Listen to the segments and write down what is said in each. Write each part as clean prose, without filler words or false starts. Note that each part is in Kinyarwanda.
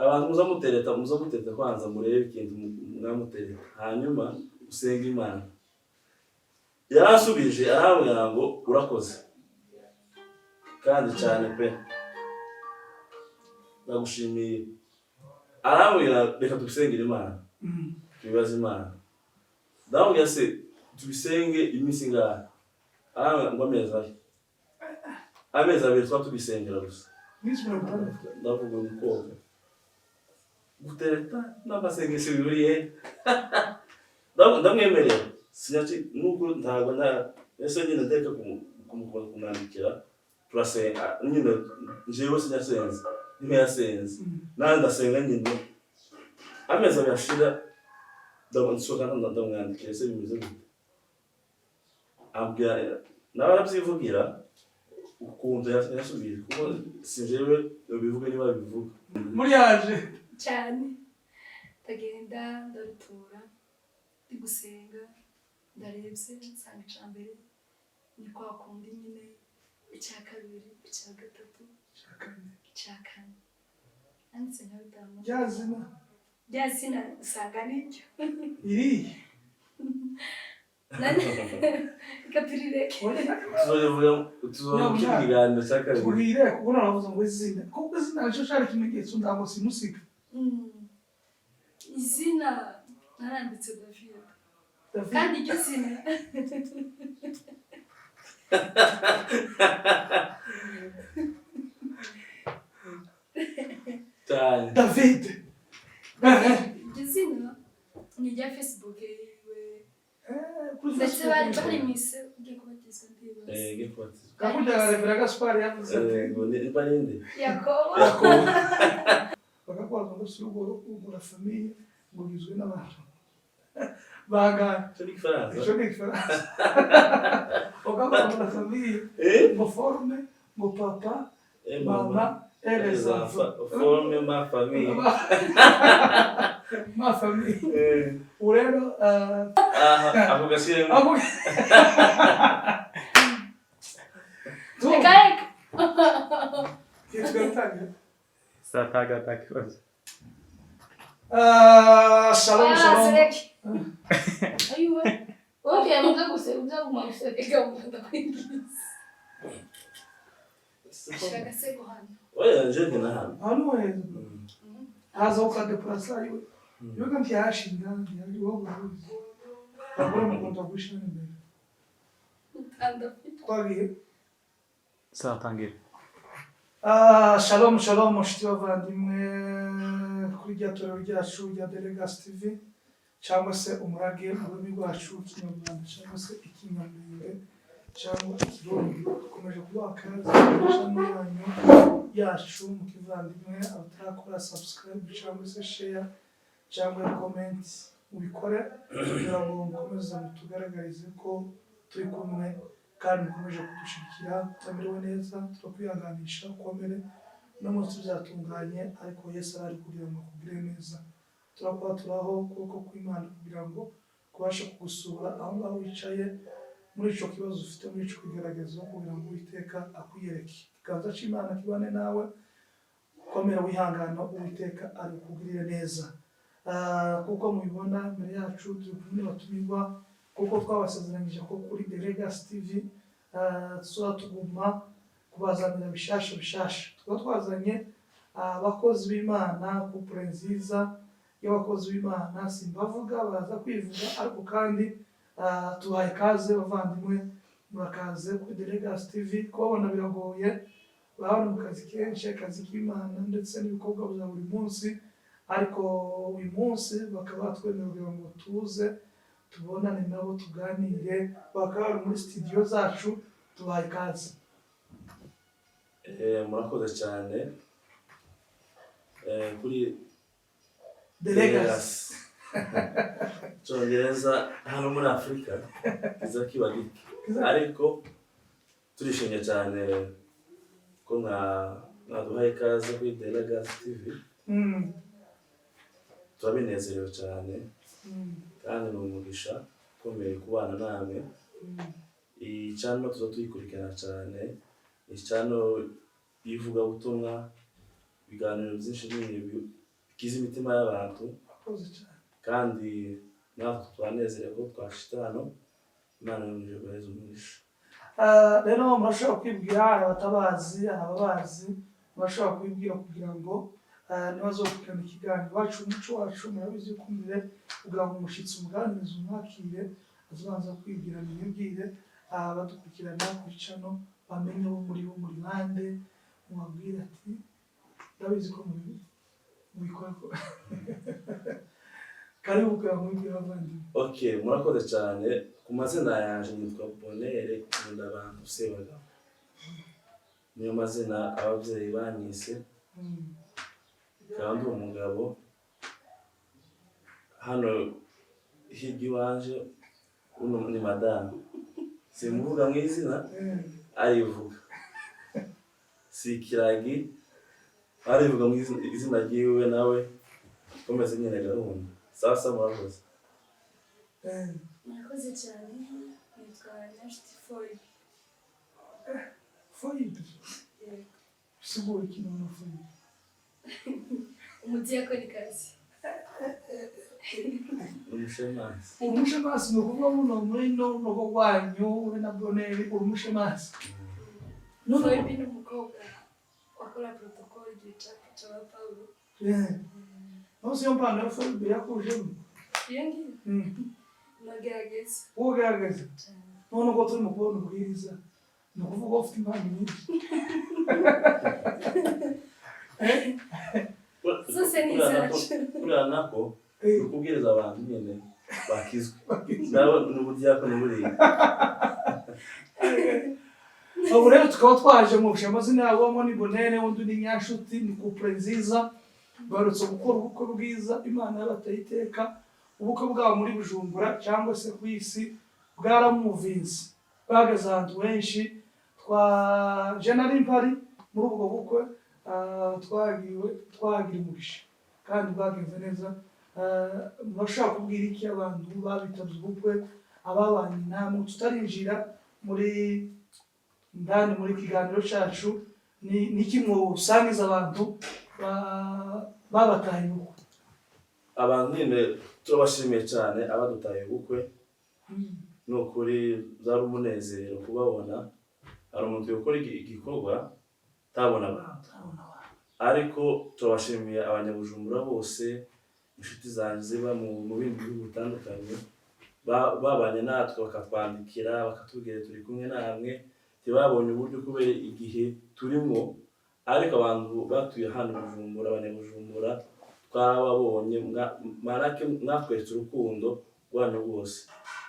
abantu muzamutereta kwanza murebe ikintu mwamutereta hanyuma usenga Imana. Yarasubije arambwira ngo urakoze kandi cyane pe ndagushimiye. Arambwira reka tubisengere Imana, tubibaze Imana. Ndamubwira se tubisenge iminsi ngaha. Arambwira ngo amezi abiri twa tubisengera gusa. Ndavuga umukobwa gutereta n'amasengesho bihuriye. Ndamwemerera sinyaci nuko ntabwo ese nyine ndeka kumwandikira turasenga nyine jewe sinyasenze nimwe yasenze nandi ndasenga nyine amezi abashira ndabonsoka ndamwandikira ese bimeze gute. Ambya nabarabyivugira ukuntu yasubije kuko sinjewe bivuga niba bivuga muri yaje cyane ndagenda ndarutura ndi gusenga ndarebye nsanga icambere ni kwa kundi nyine icya kabiri icya gatatu icya kane anditse nka bitanu byazina usanga n'icyo iri kapireke tuzovuga ikiganiro cya kabiri tubwire kuko naravuze ngo izina kuko izina nicyo cyari ikimenyetso ntabwo simusiga izina naranditse David kandi icyo zina David icyo zina ni rya Facebook ndetse bari mise ugiye kubatizwa ndibaza kakujyana Revera Gaspard yavuze ati ngo ni barinde Yakobo bakakwaza ngo si urugo rwa famiye ngo gizwe n'abantu bagana cyo ni Faransa bakakwaza ngo famiye ngo forme ngo papa mama les enfants forme ma famille ma famille urero ako gashyiremo Kareka kitugataga Satagata kibazo. Shalom ayuwe okay muze guseruza kumamseka ngomba kwingiza shaka seko hano oya jeje na hano hano wewe haza ukadeplasa yiwe yoga mbyashinga ndi wowe abura mukunda gushina imbere twagiye Satangira. Shalom mushiti bavandimwe kuri rya torero ryacu rya Delegas TV cyangwa se umurage ururimi rwacu Kinyarwanda cyangwa se Ikinyarwanda cyangwa Ikirundi. Dukomeje kubaha akazi channel yanyu yacu mu kivandimwe abatarakora subscribe cyangwa se share cyangwa comment ubikore kugira ngo mukomeze mutugaragarize ko turi kumwe kandi mukomeje kudushigikira tutamerewe neza turakwihanganisha ukomere no munsi byatunganye ariko Yesu ari kugira ngo akugire neza. Turakora turaho kuko kw'Imana kugira ngo kubashe kugusura aho ngaho wicaye muri ico kibazo ufite muri ico kigaragazo kugira ngo Uwiteka akwiyereke. Ikiganza c'Imana kibane nawe komera wihangana Uwiteka ari kugirire neza. Kuko mubibona mbere yacu turi kumwe n'abatumirwa kuko twabasezeranyije ko kuri Delegas TV tuguma kubazanira bishasha twazanye abakozi b'Imana couple nziza y'abakozi b'Imana simbavuga baraza kwivuga ariko kandi tubaye kaze bavandimwe murakaze kuri Delegas TV kubona biragoye babona mu kazi kenshi akazi k'Imana ndetse n'ibikorwa bya buri munsi ariko uyu munsi bakaba twemerera ngo tuze tubonane nabo tuganire bakaba muri studio zacu tubaye kazi. Murakoze cyane kuri Delegas Cyongereza hano muri Afrika kiza kiba gike ariko turishimye cyane ko mwaduhaye ikaze kuri Delegas TV. Turabinezerewe cyane kandi ni umugisha ukomeye kubana namwe. Iyi channel tuzotuyikurikirana cyane, iyi channel ivuga ubutumwa ibiganiro byinshi gize imitima y'abantu Urakoze cyane. kandi natwe twanezerewe ko twashitse hano. Imana yumije guheza umugisha. Rero murashobora kwibwira abatabazi, ababazi, murashobora kwibwira kugira ngo nibazokurikirana ikiganiro iwacu, umuco wacu murabizi yuko mbere kugira ngo umushyitsi umuganirize umwakire azabanza kwibwira mwibwire abadukurikirana kuri cano bamenye bo muri bande, mubabwire ati ndabizi ko mubikora ko karibu kugira ngo mwibwire abavandimwe. Okay, murakoze cyane. Ku mazina yanje nitwa Bonere Nkundabantu Sebagabo. Niyo mazina ababyeyi banyise. Kandi umugabo hano hirya iwanje uno ni madamu. Simuvuga mu izina arivuga. Si ikiragi arivuga mu izina ryiwe nawe komeze nyine gahunda. Sasa murakoze. Murakoze cyane, nitwa Nashti Foy. Foyibe sigura ikintu na foyibe. Umudiyakonikazi. Umushemasi. Umushemasi ni ukuvuga muno muri n'urugo rwanyu uri na Bonere uri umushemasi. Foy ni umukobwa wakora protocol y'igicapo cya Paulo. Nose iyo mpano ya foyibe yakujemo. Iyo ngiyo nagerageza. Ugerageza. None ubwo turimo kubona ubwiriza ni ukuvuga ufite impano nyinshi. Zose ni izacu. Kuriya nako ni ukubwiriza abantu nyine bakizwe. Nabo ni ubudiyakoni buriya. Ubu rero tukaba twaje mu amazina yabo ni Bonere, undi ni Nyashuti, ni couple nziza barutse gukora ubukwe bwiza Imana yabateye iteka. Ubukwe bwabo muri Bujumbura cyangwa se ku isi bwaramuvinze, bageze ahantu henshi. Je nari mpari muri ubwo bukwe, twagira umugisha kandi bwagenze neza. Murashobora kubwira iki abantu babitabye ubukwe, ababanye namwe tutarinjira muri ndani muri kiganiro cyacu? Ni iki musangiza abantu babataye ubukwe? Abantu nyine turabashimiye cyane abadutaye ubukwe. Ni ukuri byari umunezero kubabona. Hari umuntu ukora igikorwa utabona abantu, ariko turabashimiye abanyabujumbura bose, inshuti zanjye ziba mu bindi bihugu bitandukanye babanye natwe bakatwandikira bakatubwira turi kumwe namwe. Ntibabonye uburyo kubera igihe turimo, ariko abantu batuye hano Bujumbura, abanyabujumbura twababonye, mwatweretse urukundo rwanyu rwose.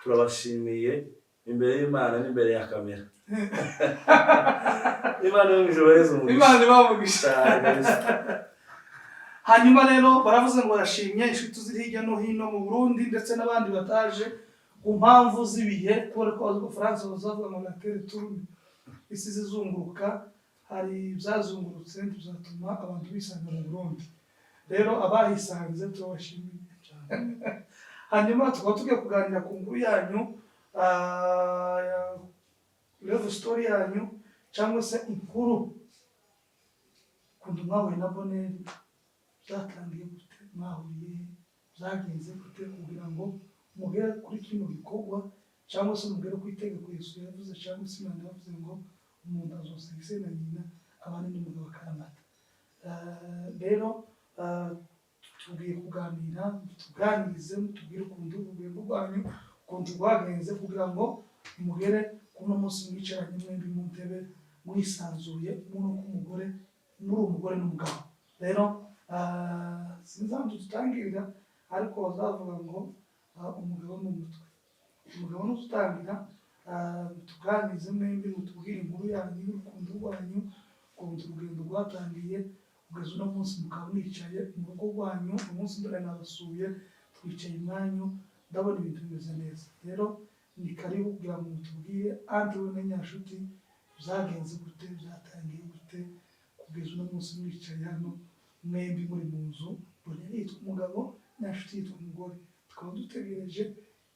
Turabashimiye imbere y'Imana n'imbere ya kamera. Imana yumije baheze umugisha. Imana ibamugisha. Hanyuma rero baravuze ngo barashimye inshuti ziri hirya no hino mu Burundi ndetse n'abandi bataje ku mpamvu z'ibihe, kubera ko Abafaransa bazavuga ngo la terre tourne, isi zizunguruka. Hari ibyazungurutse bizatuma abantu bisanga mu Burundi. Rero abahisanze turabashimiye cyane. Hanyuma tukaba tugiye kuganira ku nkuru yanyu, love story yanyu cyangwa se inkuru kundu mwahuye na Bonere. Byatangiye gute, mwahuriye, byagenze gute kugira ngo mugere kuri kino gikorwa cyangwa se mugere ku itegeko Yesu yavuze cyangwa se Imana yavuze ngo umuntu azosanga se na nyina abana n'umugabo akaramata. Rero tugiye kuganira, tuganirize, tubwire ukuntu urugendo rwanyu ukuntu rwagenze kugira ngo mugere kuno munsi mwicaranye mwembi mu ntebe mwisanzuye, umuntu k'umugore muri umugore n'umugabo. Rero sinzanzu tutangirira, ariko bazavuga ngo umugabo n'umutwe. Umugabo n'utangira tuganirize mwembi mutubwire inkuru yanyu y'urukundo rwanyu, ukuntu urugendo rwatangiye kugeza uno munsi mukaba mwicaye mu rugo rwanyu. Umunsi mbere nabasuye twicaye imwanyu, ndabona ibintu bimeze neza. Rero ni karibu kugira ngo mutubwire Andre we na Nyashuti byagenze gute, byatangiye gute kugeza uno munsi mwicaye hano mwembi muri mu nzu. Bonere yitwa umugabo, Nyashuti yitwa umugore. Tukaba dutegereje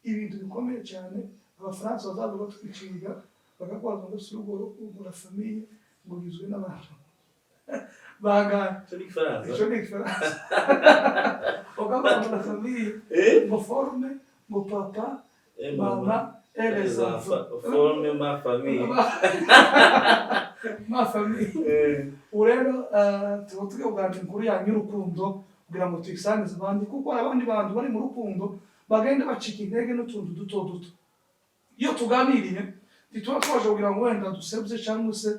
ibintu bikomeye cyane. Abafaransa bazavuga batwiciga bakakubaza ngo si urugo la famille ngo rugizwe n'abantu Bangahe? Ico ni igifaransa. Ico ni igifaransa. Ugakunda na famille. Ngo forme, ngo papa, mama, et les enfants. Forme ma famille. Ma famille. Urero tuba tugiye kuganira inkuru yanyu y'urukundo kugira ngo tuyisangize abandi kuko abandi bantu bari mu rukundo bagenda bacika intege n'utuntu duto duto. Iyo tuganiriye ntituba twaje kugira ngo wenda dusebye cyangwa se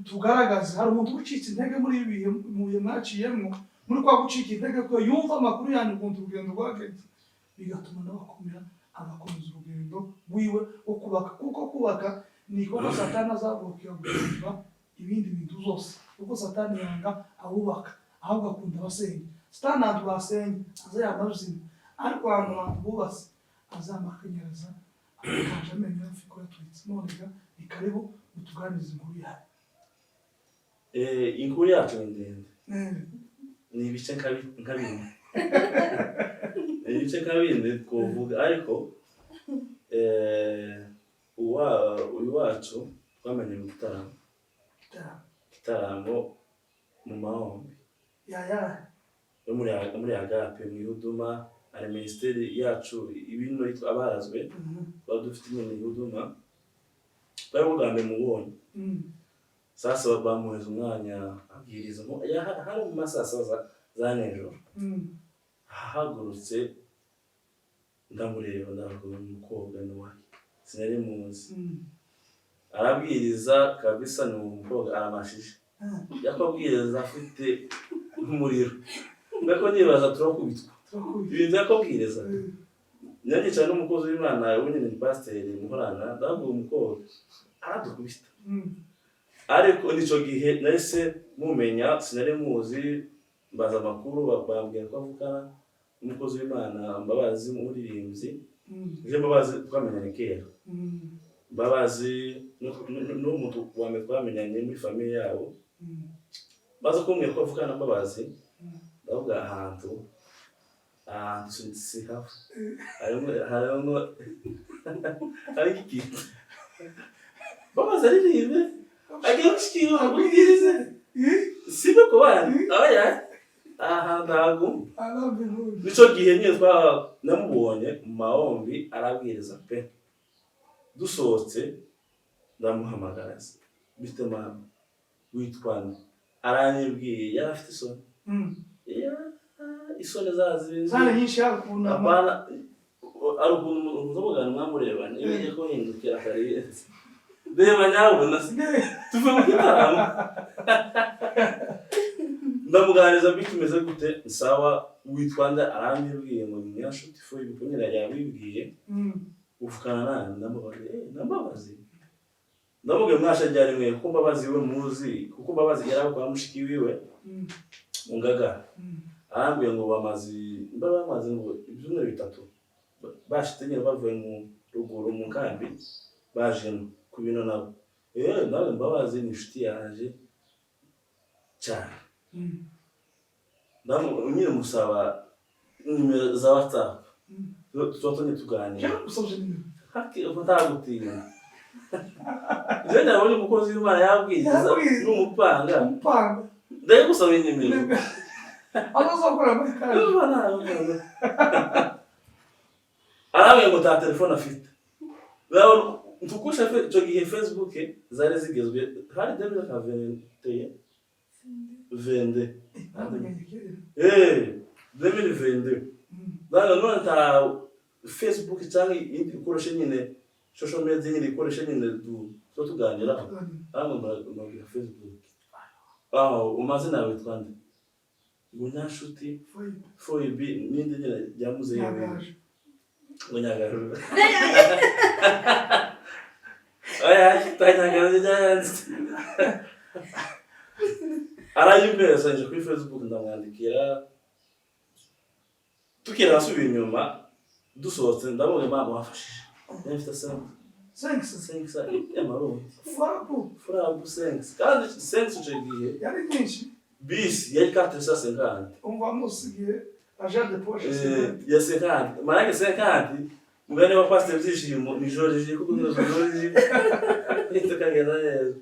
tugaragaze hari umuntu ucitse intege muri ibi bihe mwaciyemo muri kwa gucika intege ko yumva amakuru yanyu ukuntu urugendo rwagenze bigatuma nabakomera agakomeza urugendo rwiwe wo kubaka kuko kubaka ni igikorwa satani azagurukira guhindura ibindi bintu zose kuko satani yanga abubaka ahubwo akunda abasenya satani ntabwo basenya azayama ruzima ariko ahantu abantu bubatse azamakanyaraza akanje amenyo hafi ko yatwitse nonega ni karibu mutuganirize inkuru yawe. Inkuru yacu ni ndende. Ni ibice nka bine. Ibice nka bine twovuga ariko uyu wacu twamenye mu gitaramo mu mahombi yo muri Agape mu Ihuduma ari ministeri yacu ibintu yitwa abarazwe twaba dufite nyine Ihuduma bari bugambe mubonye sasa bamuheza umwanya abwiriza hari mu masasa za nijoro hahagurutse ndamureba ndavuga umukobwa n'uwaye sinari muzi arabwiriza kabisa ni umukobwa aramashije yakobwiriza afite umuriro ndako nibaza turakubitwa ibintu yakobwiriza nyanyica n'umukozi w'Imana ubunye ni pasteur muhorana ndavuga umukobwa aradukubita ariko nico gihe nahise mumenya sinari muzi mbaza amakuru bambwiye ko avukana umukozi w'Imana Mbabazi umuririmbyi je Mbabazi twamenyanye kera Mbabazi n'umuntu wame twamenyanye muri famille yabo baza kumbwira ko avukana Mbabazi ndavuga ahantu si hafi harimo ariko ikintu Mbabazi aririmbe agiye gushikira ubwirize sibe ko bari abaya aha ndago nico gihe nyine namubonye mu mahombi arabwiriza pe dusohotse ndamuhamagara bite mama witwana aranyibwiye yarafite isoni isoni zane nyinshi yakuna abana ari ukuntu uzobugana mwamurebana ibije ko hindukira kare Deva nyawo nasigaye tuve mu gitaramo ndamuganiriza bitumeze gute sawa witwanda arambibwiye ngo nyashuti fo ibikomera yabibwiye ufukana nani Mbabazi ndavuga mwasha ryari mwe ko Mbabazi we muzi kuko Mbabazi yaraho kwa mushiki wiwe ungaga arambwiye ngo bamazi ngo ibyumweru bitatu bashitenye bavuye mu ruguru mu kambi bajemo kubino nabo nawe Mbabazi ni inshuti yaje cyane nyine musaba nimero za WhatsApp tuzatonye tuganira haki utagutinya je ndabona umukozi w'Imana yabwiza n'umupanga ndaye gusaba nimero azokora muri kaje arabe ngo ta telefone afite rero tukusha ico gihe Facebook zari zigezwe hari 2021 2022 none ta Facebook cyangwa indi ikoresha nyine social media nyine ikoresha nyine so tuganira no Facebook umazina yawe twande ngo nyashuti foibi ninde nyine yamuze yewe ngo nyagaru aya tanyagaru janze arayumvesa nje kuri Facebook ndamwandikira tukira asubira inyuma dusohotse ndabonye mama wafashije nafite sense amarundi furabu sense kandi sense ucegiye yari nyinshi bis yari 450 umva musigiye agent de poche ya 50 marake 50 mugane wa pastor byishimo ni George kuko George itakagenda neza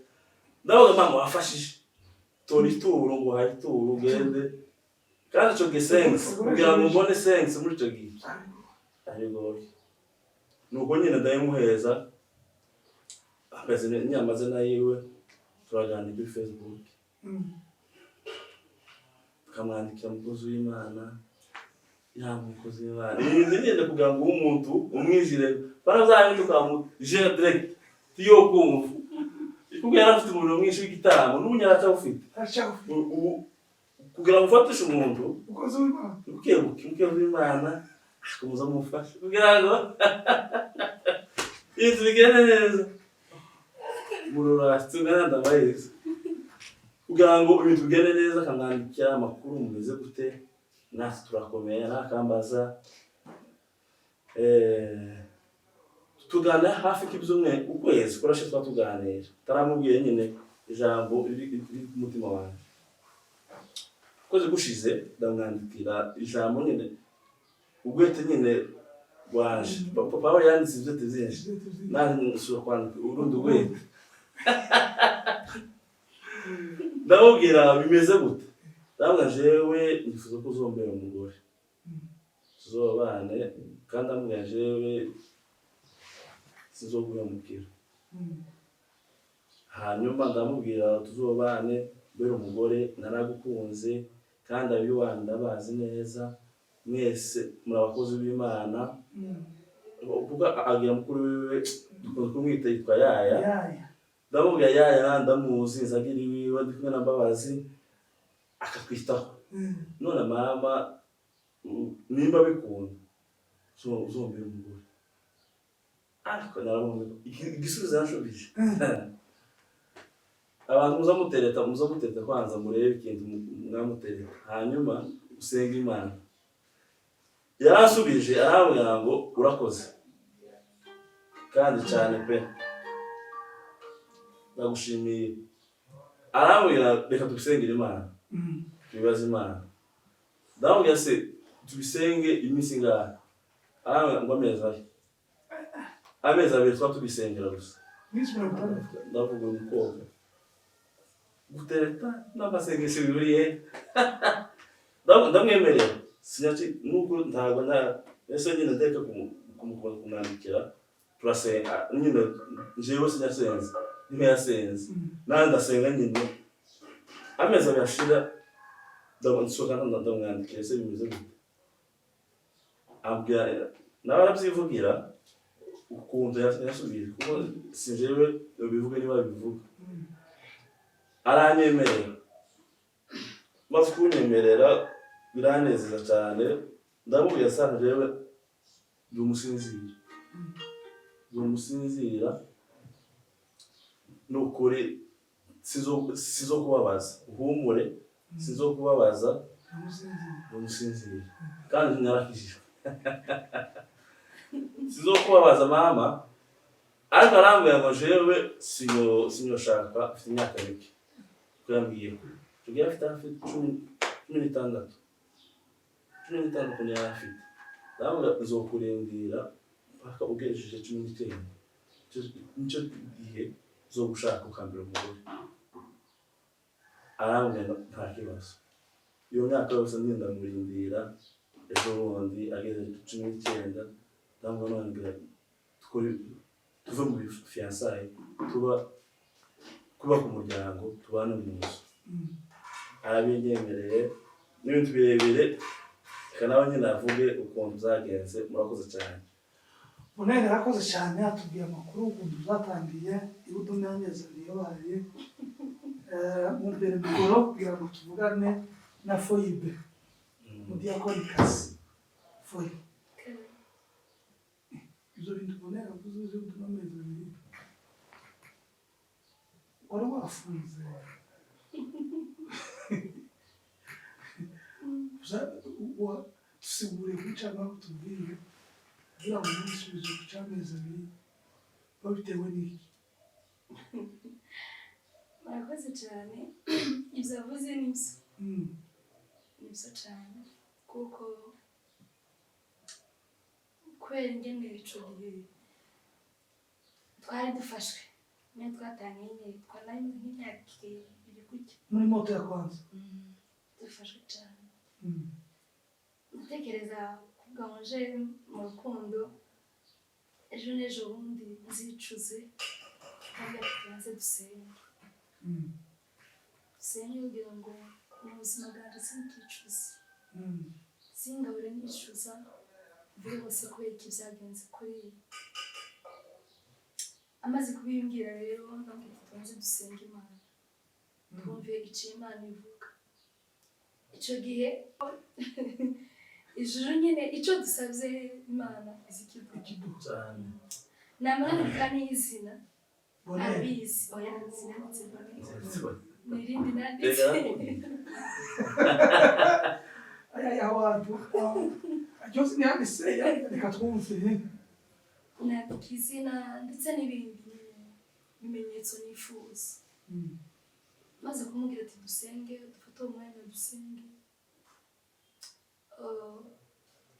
ndabonye mama wafashije tora ituro ngo uhaye ituro ugende kandi ico gisense kugira ngo mbone sense muri ico gihe arigoye nuko nyine ndayimuheza akazi nyamazina yiwe turaganira kuri Facebook tukamwandikira umukozi w'Imana mukozi w'Imana ibintu nyine kugira ngo umuntu umwizire barazabindi ukamujera direct tiyo kumva kugira ngo afite umuntu mwinshi w'igitaramo n'ubunyarata ufite kugira ngo ufatishe umuntu umukozi w'Imana umukozi w'Imana akamuza mufasha kugira ngo ibintu bigende neza mururasi tugana ndabayizi kugira ngo ibintu bigende neza akamwandikira amakuru mumeze gute natwe turakomeye nakambaza tugana hafi k'ibyumwe ukwezi kurashe twa tuganira taramubwiye nyine ijambo riri ku mutima wanjye koze gushize ndamwandikira ijambo nyine ugwete nyine wanje papa we yanditse ibyo tuzinje nani nsura kwandika urundi ugwete ndamubwira bimeze gute ndabona jewe nifuza ko uzombera umugore tuzobane kandi amubwira jewe sizoguhemukira hanyuma ndamubwira tuzobane mbere umugore naragukunze kandi abiwanda ndabazi neza mwese muri abakozi b'Imana kuko agira mukuru wiwe dukunze kumwita yitwa Yaya ndamubwira Yaya ndamuzi nzagira iwiwe ndi kumwe na Mbabazi akatwitaho none mama nimba bikunda uzombera umugore ariko naramubwira igisubizo yanshubije abantu muzamutereta kwanza murebe ikintu mwamutereta hanyuma usenga Imana yarasubije arambwira ngo urakoze kandi cyane pe ndagushimiye arambwira reka tubisengere Imana tubibaze Imana ndamubwira se tubisenge iminsi ngahe arambwira ngo amezi abiri twa tubisengera gusa ndavuga umukobwa gutereta n'amasengesho bihuriye ndamwemerera sinyaci nuko ntabwo ese nyine ndeka kumwandikira turasenga nyine jewe sinyasenze nimwe yasenze nandi ndasenga nyine amezi abiri ashira ndasohoka ndamwandikira ese bimeze gute ambwira nawe arabyivugira ukuntu yasubije kuko sinjewe bivuga niba bivuga aranyemerera maze kunyemerera biranezeza cyane ndamubwira sana jewe ndi umusinzira nukuri sizo kubabaza uhumure sizo kubabaza umusinzira kandi narakijijwe sizo kubabaza mama ariko arambwira ngo jewe sinyoshaka afite imyaka mike kuyambwiye tugiye afite hafi 16 niyo afite ndamubwira nzokurindira paka ugejeje 19 nicyo gihe zo gushaka ukambira umugore arambwira nta kibazo iyo myaka yose ngenda murindira ejo bundi ageze 19 ndamubwira tuve muri fiançailles kuba ku muryango tubana mu nzu arabinyemereye n'ibintu birebire kanawe nyine avuge ukuntu zagenze murakoze cyane Munene arakoze cyane atubwiye amakuru ukuntu zatangiye ibudo n'amezi yabaye mu mbere mikoro kugira ngo tuvugane na Foyibe mu diakonikazi Foyi ibyo bintu Munene avuze ibudo n'amezi abiri wari wafunze tusigure guca naho tubwire kugira ngo n'ibisubizo guca amezi abiri babitewe n'iki murakoze cyane ibyo avuze nibyo cyane kuko kubera ingene ico gihe twari dufashwe niyo twatangiye twanari nk'imyaka 2 gutya muri moto ya kwanza. dufashwe cyane Mm. ndatekereza kuvuga ngo nje mu rukundo ejo n'ejo bundi nzicuze kandi tubanze dusenge Mm. dusenge kugira ngo mu buzima bwanjye sinkicuze Mm. singabure nicuza mvuge hose kubera iki byagenze kuri amaze kubimbwira rero ndamubwira tubanze dusenge Imana twumve icyo Imana ivuga icyo gihe ijuru nyine icyo dusabye Imana izi Ikiduha. cyane namara n'izina Bonheur. abizi oya sinanditse Nzitswe. n'irindi Reka nanditse Aya abantu. Cyose nyanditse reka twumve. nandika izina ndetse n'ibindi bimenyetso nifuza Mm. maze kumubwira ati dusenge dufate uwo mwanya dusenge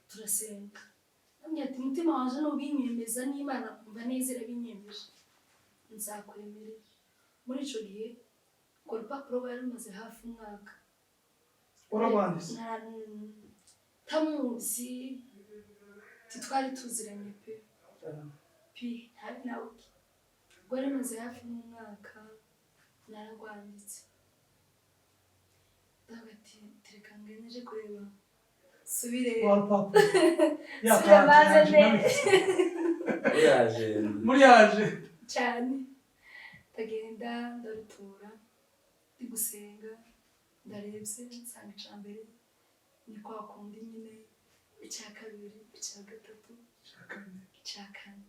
turasenga ambwira ati umutima waje nubinyemeza n'Imana umva neza irabinyemeje nzakwemerera muri icyo gihe urwo rupapuro bari rumaze hafi umwaka Warabanditse. tamuzi titwari tuziranye pe pi nawe rwari rumaze hafi n'umwaka naragwanditse ndagati tereka ngeneje kureba subire Warupapuro. subire maze ne yaje Muri yaje. cyane ndagenda ndarutura ndi gusenga ndarebye nsanga icya mbere ni kwa kundi nyine icya kabiri icya gatatu icya kane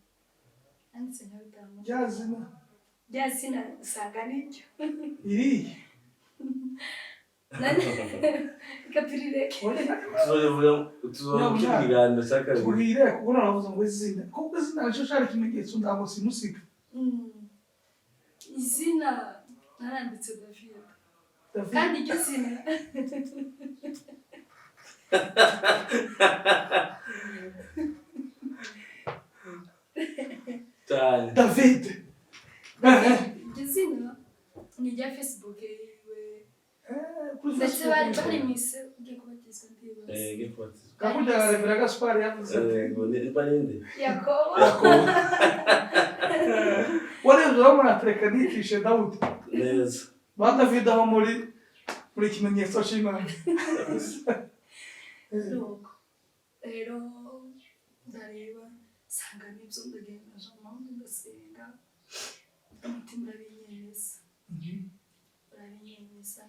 nanditse nka bitanu Yazina. rya zina usanga niryo Irihe. reka turireke tuzovuga ikiganiro cya kabiri Turire kuko naravuze ngo izina. Kuko izina nicyo cyari ikimenyetso ndango simusiga. izina naranditse David David. kandi iryo zina cyane David. iryo zina ni irya Facebook yiwe Kuri ndetse bari Facebook. mu isi ugiye kubatizwa ndibaza gikubatizwa Gahunda ya Reverend Gaspard yavuze ati ngo ni barinde Yakobo warenze urabona tereka nitishe Dawudi. neza Ba David aho muri ikimenyetso cy'Imana. nuko rero ndareba nsanga nibyo ndagenda jamani ndasenga umutima urabinyemeza urabinyemeza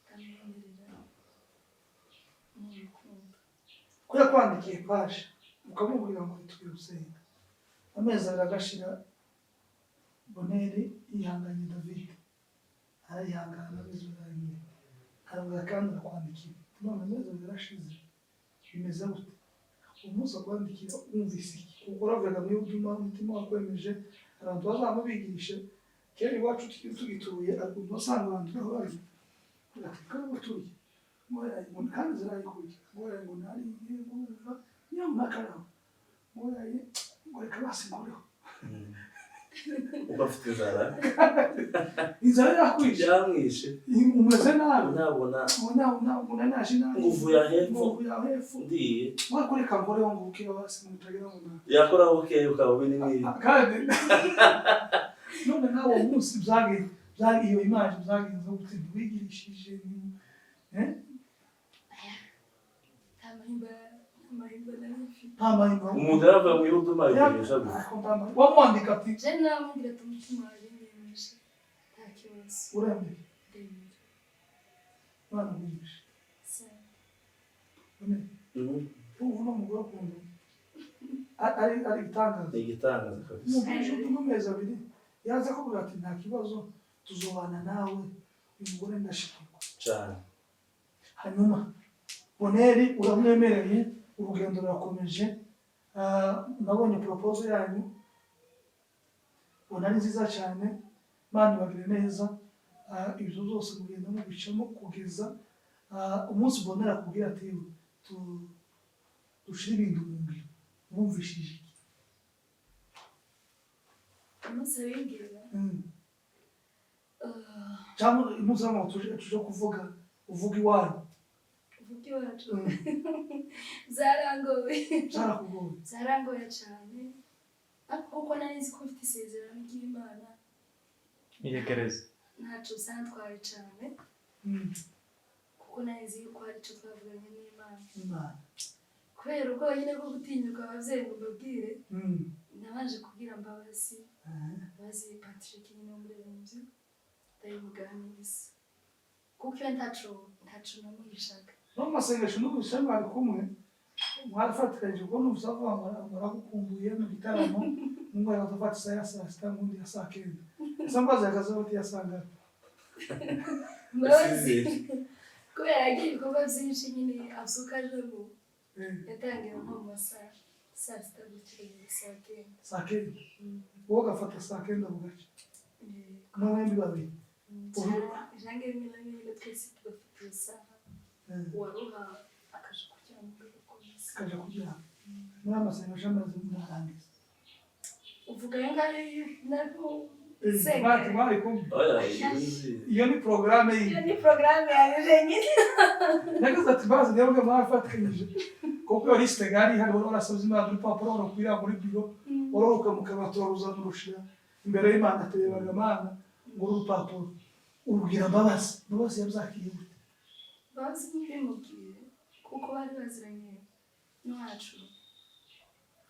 ukamwemerera mu rukundo Ko yakwandikiye paje ukamubwira ngo tujye gusenga. Amezi abiri agashira Bonheur yihanganye David. Arayihangana amezi abiri. Aravuga kandi arakwandikira. None amezi abiri arashize. Bimeze gute? Umunsi akwandikira wumvise iki? Kuko uravuga ngo iyo umutima wakwemeje abantu bazamubigisha. Kera iwacu tugituye ariko usanga abantu bari bakaba batuye. Moya ngo kandi zirayikuye. Moya ngo nari ngumva nyamakaraho. Moya ngo reka basingureho. uko afite inzara Inzara yakwishe. byamwishe Umeze nabi. nabona naje nabi. nguvu ya hepfo Nguvu ya hepfo. ndiye Wakureka ngore wangu ukira basi mutagira ngo na. yakora buke ukaba binini Kandi none nawo munsi byagi iyo image byagenze gute wigirishije ni amahimba narifite ntamahimba. umuntu yaravuye mu gihugu mabigisha wamwandika ati je namubwira ati umutima wabinyemeza nta kibazo uremeye ndemera bana mwigisha. se Ubu no mugore akunda ari itangaza. ni igitangaza kabisa Umubwije umezi abiri yaza kuvuga ati nta kibazo tuzobana nawe uyu mugore ndashikirwa cyane hanyuma Bonheur uramwemereye urugendo rurakomeje. Nabonye proposal yanyu ubona ari nziza cyane Imana ibagire neza. Ibyo byose mugenda mubicamo kugeza umunsi Bonheur akubwira ati dushire ibintu mu ngiro wumvishije iki? umunsi abimbwira cyangwa impuzamahanga tuje kuvuga uvuga iwanyu uvuga iwacu zarangoye zarakugoye zarangoye cyane ariko kuko nari nzi ko mfite isezerano ry'Imana Irekereze. ntacyo zantwaye cyane kuko nari nzi yuko hari icyo twavuganye n'Imana Imana kubera ubwo nyine bwo gutinyuka ababyeyi ngo mbabwire nabanje kubwira Mbabazi Patrick nyine w'umuririmbyi ndayimuganiriza kuko iyo ntaco namuhishaga no mu masengesho n'ubushe mwari kumwe mwarafatikanyije ubwo numva avuga muragukumbuye mu gitaramo ngo yazafata isaha ya saa sita ngundi ya saa kenda ese mbaza yakazabati yasanga Mbabazi kubera yagiye ibikorwa byinshi nyine asukajemo yatangiye nko mu masaha saa sita gukira saa kenda wowe ugafata saa kenda bugace mwembi babiri ijambo rimwe na rimwe twese tugafata iyo saha uwaruha akaja kugira ngo agakomeze kaja kugira muri amasengesho amaze murarangiza uvuga ayo ngayo nabwo bari kumwe iyo ni porogaramu iyo ni porogaramu yaje nyine nagize ati bazi rero ngo mwarafatikanyije kuko iyo lisite gari hari warasoza Imana urupapuro warakwira muri biro wararuka mukabatora uzanurushira imbere y'Imana aterebaga Imana ngo urupapuro ubwira Mbabazi yabyakiriye gute bazi n'ibimubwire kuko bari baziranye n'uwacu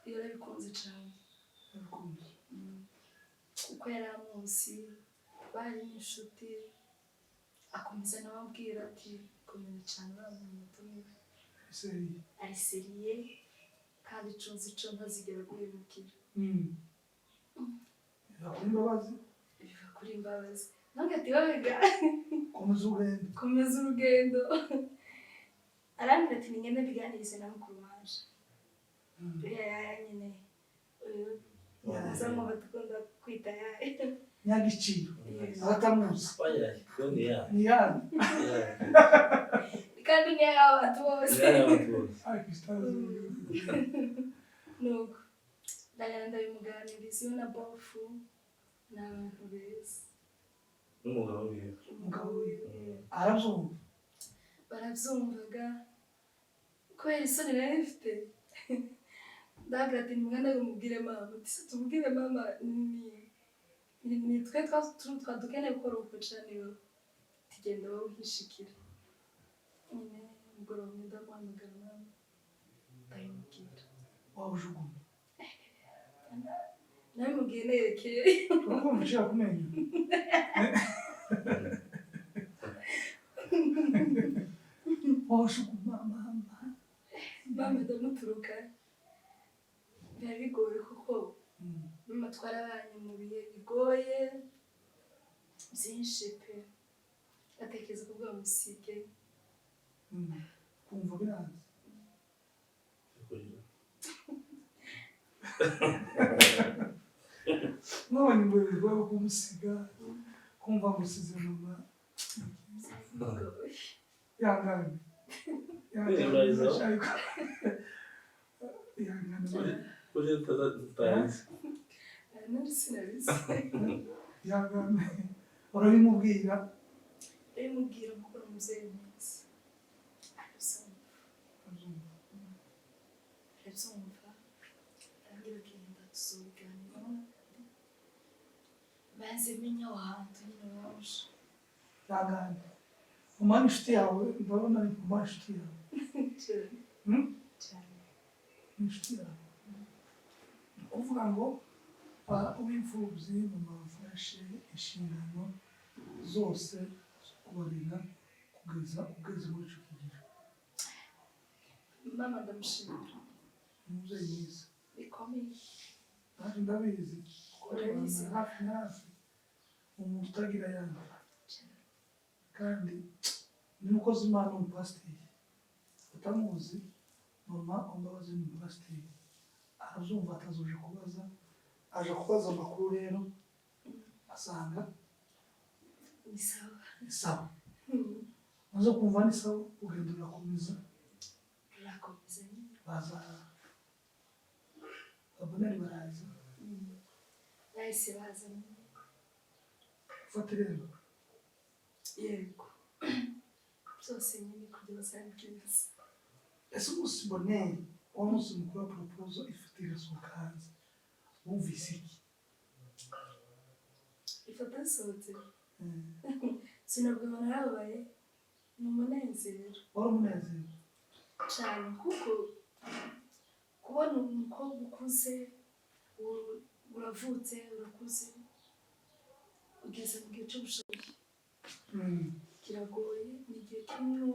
iyo arabikunze cyane kuko yari amuzi bari n'inshuti akomeza nawe abwira ati komeza cyane uriya muntu mutumire ari seriye kandi icuzi ico ntazigera guhemukira biva kuri Mbabazi ntabwo ati wabega komeza urugendo arambwira ati ningende mbiganirize na mukuru wanje uriya yaya nyine uzamwa batukunda kwita yaya nyagiciro abatamuzi ni yani kandi ni y'abantu bose nuko ndagenda ndabimuganiriza iyo na bofu ni abantu beza n'umugabo wiwe arabyumva barabyumvaga kubera isoni nari mfite ndagira ati nimwana mubwire mama tumubwire mama ni twe twadukeneye gukora ubukocaniro tugenda wowe uhishikira nyine umugoroba ndamuhamagara mama ndayimubwira wawujugunya nabimubwiye nerekeye urumva ushaka kumenya wawujugunya mama ndamuturuka biba bigoye kuko mama twarabanye mu bihe bigoye byinshi pe atekereza ko bwamusige kumva biranze none ngo bigoye kumusiga kumva musize mama yangane yangane urabimubwira ndabimubwira kuko ari umubyeyi mwiza arabyumva arangira agenda tuzobiganiraho maze menya aho hantu nyine waje yangane umwana inshuti yawe ndabona ari umwana inshuti yawe cyane inshuti yawe ni ukuvuga ngo uw'imfubyi mama wafashe inshingano zose zo kubarera kugeza muri icyo kigero mama ndamushimira umubyeyi mwiza bikomeye kandi ndabizi urabizi hafi na hafi umuntu utagira yanga kandi n'umukozi Imana w'umupasiteri utamuzi mama Mbabazi ni umupasiteri arabyumva atazuje kubaza aje kubaza amakuru rero asanga ni sawa ni sawa maze kumva ni sawa ugenda urakomeza nyine baza aboneri baraza bahise baza ufate rero yego byose nyine kugira byiza. ese umunsi boneri wa munsi mukuru wa proposal ifoto irasohoka hanze wumvise iki? Ifoto yasohotse sinabwo narabaye ni umunezero. wari umunezero cyane kuko kubona umukobwa ukuze uravutse urakuze ugeze mu gihe cy'ubushobozi kiragoye, ni igihe kirimo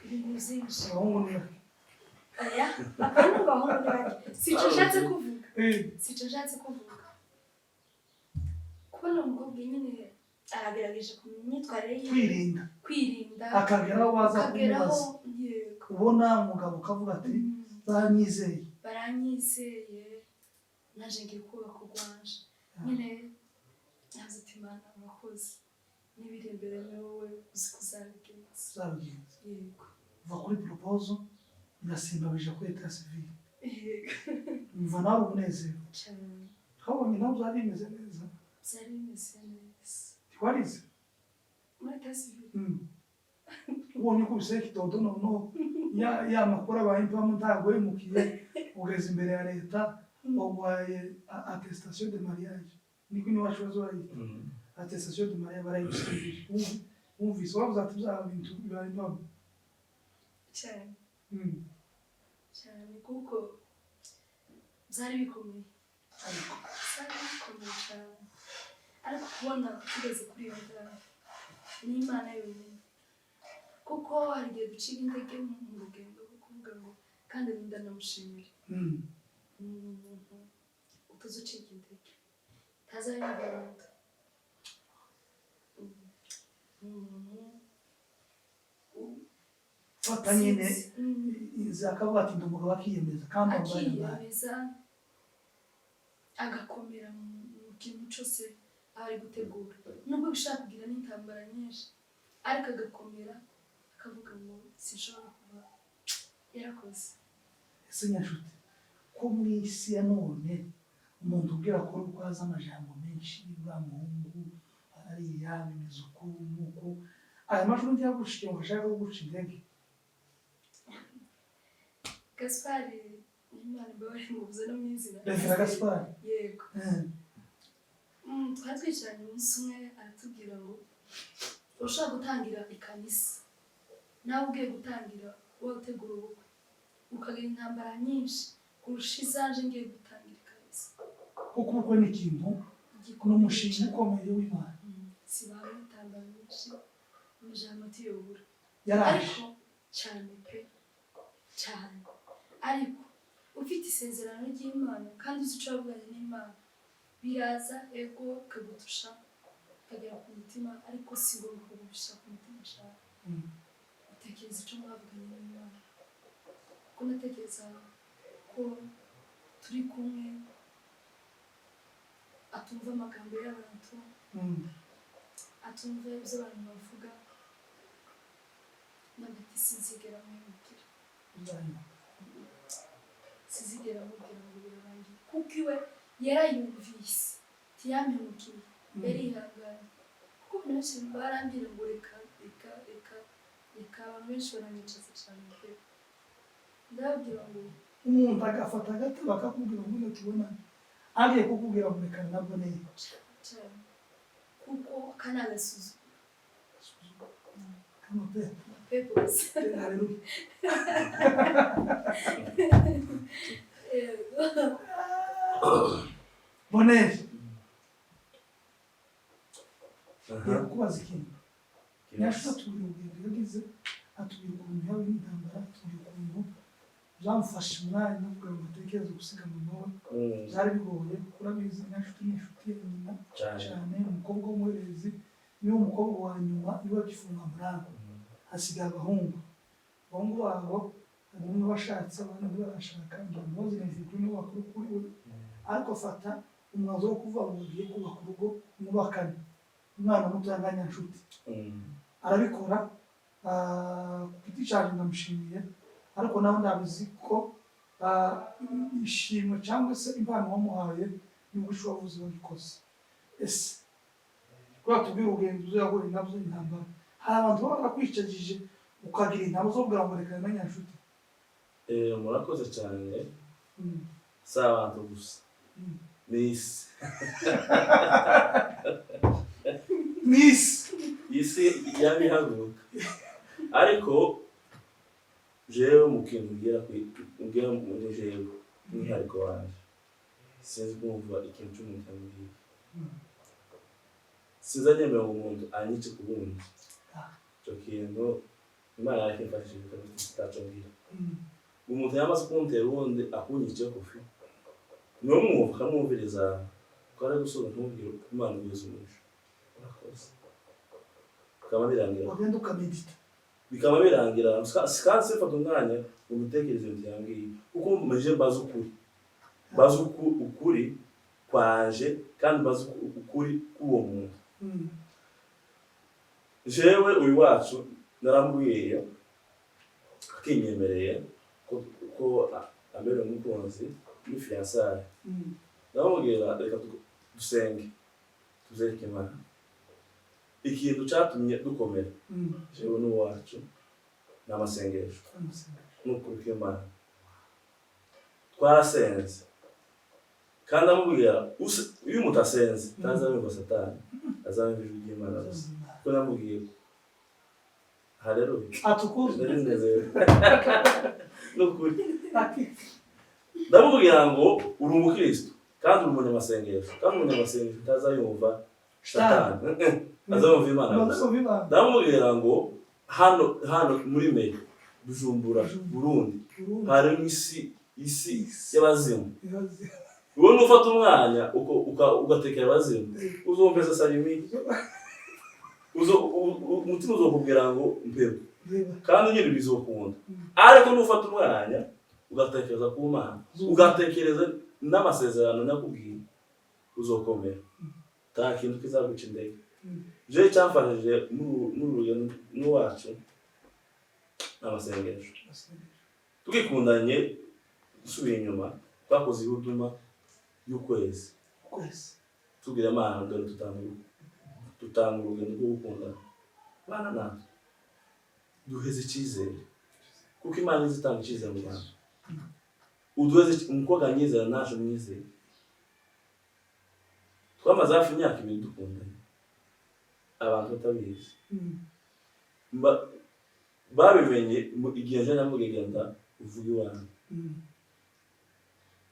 ibintu byinshi. abahungu ni bake aya abana b'abahungu ni bake sico nshatse kuvuga kubona umukobwa nyine aragerageje ku myitwarire ye kwirinda akageraho waza kumubaza yego ubona umugabo ukavuga ati baranyizeye naje ngiye kubaka urwanje nyine navuze ati Mana urakoze n'ibiri imbere ni wowe uzi kuzabigenza yego uva kuri proposal irasimbabije kuri etat civil umva nawe umunezero cyane twabonye nawe byari bimeze neza byari bimeze neza twarize muri etat civil ubonye ko biseka itodo noneho ya makuru abaye impamo ntabwo yimukiye ugeze imbere ya leta wabaye attestation de mariage niko niwacu bazorayita attestation de mariage barayisubije wumvise wavuze ati bya bintu bibaye impamo cyane cyane kuko byari bikomeye cyane ariko kubona tugeze kuri iyo ntara ni Imana yonyine kuko hari igihe ducika intege mu rugendo rwo kuvuga ngo kandi ndanamushimira umuntu utazucika intege ntazayibanda fata nyine zakavuga ati ndi umugabo akiyemeza kandi akiyemeza agakomera mu kintu cyose ari gutegura nubwo bishaka kugira n'intambara nyinshi ariko agakomera akavuga ngo sinshobora kuba yarakoze. ese nyashuti ko muri isi ya none umuntu ubwira ko uko azi amajambo menshi uriya muhungu ariya bimeze uku nuko aya majwi ndi yagushije ngo ashaka kuguca intege Gaspari Imana mbabaye mubuze no mwizina Revera Gaspari yego twari twicaranye umunsi umwe aratubwira ngo ushaka gutangira ikanisa nawe ugiye gutangira wowe utegura ubukwe ukagira intambara nyinshi kurusha izanje ngiye gutangira ikanisa kuko ubukwe ni ikintu n'umushinga ukomeye w'Imana sibaho intambara nyinshi amajambo atuyobora yaraje ariko cyane pe cyane ariko ufite isezerano ry'Imana kandi uzi icyo wavuganye n'Imana biraza ego kagutusha kagera ku mutima ariko si ngombwa kugusha ku mutima cyane utekereza icyo mwavuganye n'Imana kuko natekereza ko turi kumwe atumva amagambo y'abantu atumva ibyo abantu bavuga nabwo sinzigera mwibwira sizigera mubwira ngo birarangiye kuko iwe yarayumvise ntiyampemukiye yarihanganye kuko benshi barambwira ngo reka abantu benshi baranyicaza cyane pe ndababwira ngo umuntu agafata agati bakakubwira ngo tubonane agiye kukubwira ngo reka nabwo neza cyane kuko kanagasuzuguye kano pe pepos Boneri kubaza ikintu nyashuti atubwira urugendo yagize atubwira ukuntu yawe n'intambara atubwira ukuntu byamufashe umwanya no kugira ngo atekereze gusiga mama we byari bigoye urabizi nyashuti ni inshuti ya nyina cyane umukobwa w'umuherezi niwe mukobwa wa nyuma niwe akifunga murango hasigaye abahungu babo hari umwe washatse abandi barashaka ngo ntibazirengere niwe bakuru kuri we ariko afata umwanzuro wo kuvuga ngo ugiye kubaka urugo mwubakane umwana muto yanganya nshuti arabikora ku giti cyanjye ndamushimiye ariko nawe ndabizi ko ishimwe cyangwa se impano wamuhaye n'ubwo ushobora kuvuza wabikoze ese kubera tubwira urugendo uzahura nabyo intambara hari abantu baba bakwicagije ukagira intambara zo kugira ngo reka na nyanshuti murakoze cyane si abantu gusa n'isi n'isi isi yabihaguruka ariko jewe mu kintu ngira muri jewe umwihariko wanjye sinzi kumva ikintu cy'umuntu yambwiye sinzanyemera ngo umuntu anyice ku bundi icyo kintu imana yakimfashije kandi kitacambwira umuntu yamaze kuntera ubundi akunyice kofi niwo mwumva ukamwumviriza ko ari gusura ntumubwire ko imana ugeze umugisha urakoze bikaba birangira wagenda ukamedita bikaba birangira kandi sifata umwanya mu gutekereza ibintu yambwiye kuko mbaje mbaze ukuri kwanje kandi mbaze ukuri k'uwo muntu jewe uyu wacu narambwiye akinyemereye ko ambere umukunzi n'ifiansaye ndamubwira reka dusenge tuzereke Imana ikintu cyatumye dukomera jewe n'uwacu n'amasengesho n'ukuri kw'Imana twarasenze kandi amubwira iyo umuntu asenze ntazabimva satani azabimva ijwi ry'Imana gusa kuko namubwiye haleluya atukuzwe n'ukuri ndamubwira ngo uri umukristo kandi uri umunyamasengesho kandi umunyamasengesho ntazayumva satani azabumva Imana gusa ndamubwira ngo hano muri Meri Bujumbura Burundi harimo isi y'abazimu wowe nufata umwanya ugatekera abazimu uzumveza salimi umutima uzokubwira ngo mpebo kandi nyine bizokunda ariko nufata umwanya ugatekereza ku Mana ugatekereza n'amasezerano nakubwiye uzokomera nta kintu kizaguca intege je cyamfashije n'urugendo n'uwacu n'amasengesho tukikundanye dusubiye inyuma twakoze ihuduma y'ukwezi tubwira Imana dore tutanga urugendo rwo gukundana bana natwe duheze icyizere kuko Imana izi itanga icyizere mu Rwanda uduheze umukobwa nyizera naje mwizere twamaze hafi imyaka 2 dukundanye abantu batabizi babimenye igihe nje namugenda uvuga iwanyu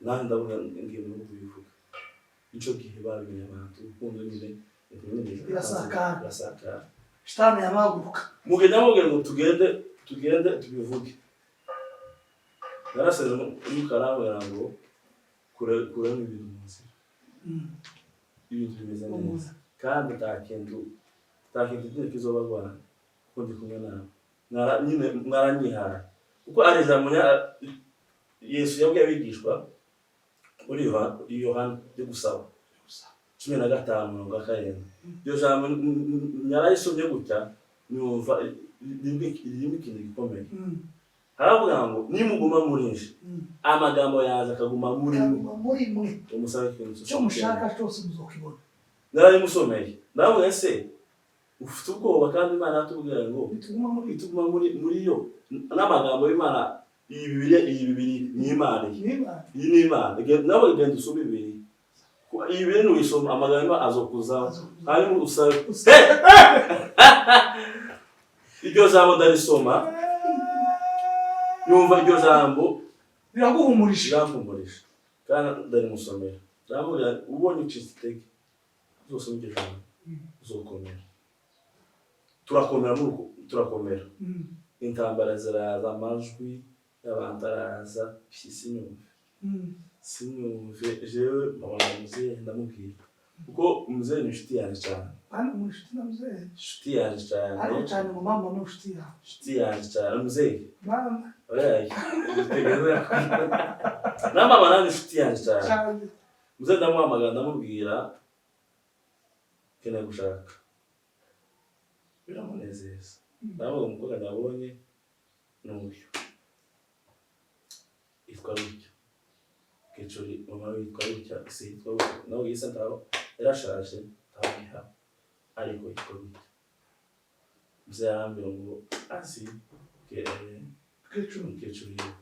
nanjye ndabona ngiye no kubivuga icyo gihe babimenye abantu urukundo nyine birasakara shitani yamaguruka mugenda mubwira ngo tugende tubivuge naraseze n'ukarambwira ngo kuramo ibintu mu nzira ibintu bimeze neza kandi nta kintu kizoba rwanda kuko ndi kumwe nawe nyine mwaranyihara kuko ari ijambo Yesu yabwiye abigishwa muri Yohana ryo gusaba 15:7 iryo jambo nyarayisomye gutya nyumva ririmo ikintu gikomeye haravuga ngo nimuguma muri nje amagambo yaje akaguma muri mwe umusabe ikintu cyo mushaka cyose muzokibona narayimusomeye ndavuga ese ufite ubwoba kandi Imana yatubwira ngo bituguma muri yo n'amagambo y'Imana iyi bibiri ni Imana iyi ni Imana nawe genda usome bibiri iyi bibiri n'uyisoma amagambo azokuza hanyuma usabe iryo jambo ndarisoma yumva iryo jambo biraguhumurisha kandi ndarimusomera ndamubwira ubonye ucitse itege uzosoma iryo jambo uzokomera turakomera intambara ziraza amajwi y'abantu araza sinyumve jewe mabona muzehe ndamubwira kuko muzehe ni inshuti yanjye cyane kandi inshuti na muzehe inshuti yanjye cyane ariko cyane ngo mama ni inshuti yawe inshuti yanjye cyane muzehe mama na mama nani inshuti yanjye cyane muzehe ndamuhamagara ndamubwira keneye gushaka biramunezeza ndavuga umukobwa nabonye n'uyu yitwa gutya Kecuri mama witwa gutya ise yitwa gutya nawe yise ntaho yarashaje ntabiha ariko yitwa gute muze yarambwira ngo asi umukecuru yiwe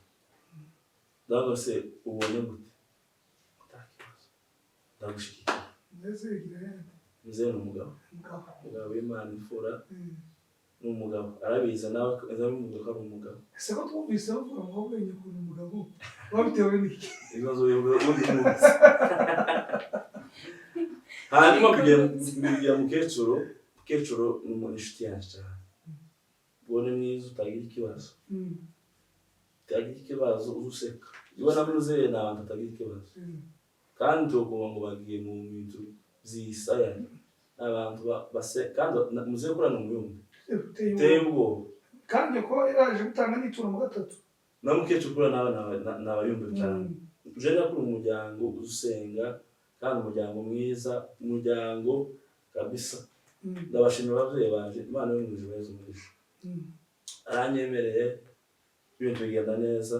ndavuga se ubonye gute utakibazo ndagushyigikira muze ni umugabo w'Imana imfura ni umugabo arabizi nawe azabimuvuga ko ari umugabo ese ko twumvise bavuga ngo ubwenge ukuntu umugabo wabitewe n'iki ibibazo ubundi munsi hanyuma mbibwira mukecuru ni inshuti yanjye cyane ubone mwiza utagira ikibazo uza useka iwe na muzeye ni abantu batagira ikibazo kandi tukumva ngo bagiye mu bintu zisayanye abantu baseka kandi muzeye kurana umuyumbi uteye ubwoba kandi ko yaje gutanga n'ituro mu gatatu na mukecuru kuri ni abayumbi cyane uje nakuri umuryango usenga kandi umuryango mwiza umuryango kabisa ndabashimira ababyeyi banje Imana yo mu ijuru yeze umugisha aranyemereye ibintu bigenda neza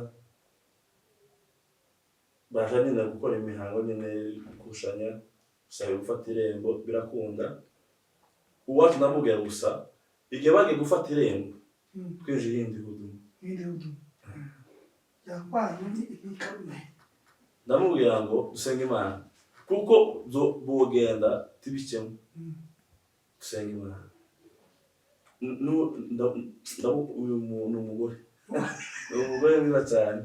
baje nyine gukora imihango nyine gukushanya gusaba gufata irembo birakunda uwacu ndamubwira gusa igihe bagiye gufata irembo twinjiye iyindi hudumu ndamubwira ngo dusenge Imana kuko bogenda tibikemo dusenge Imana uyu muntu umugore ni umugore mwiza cyane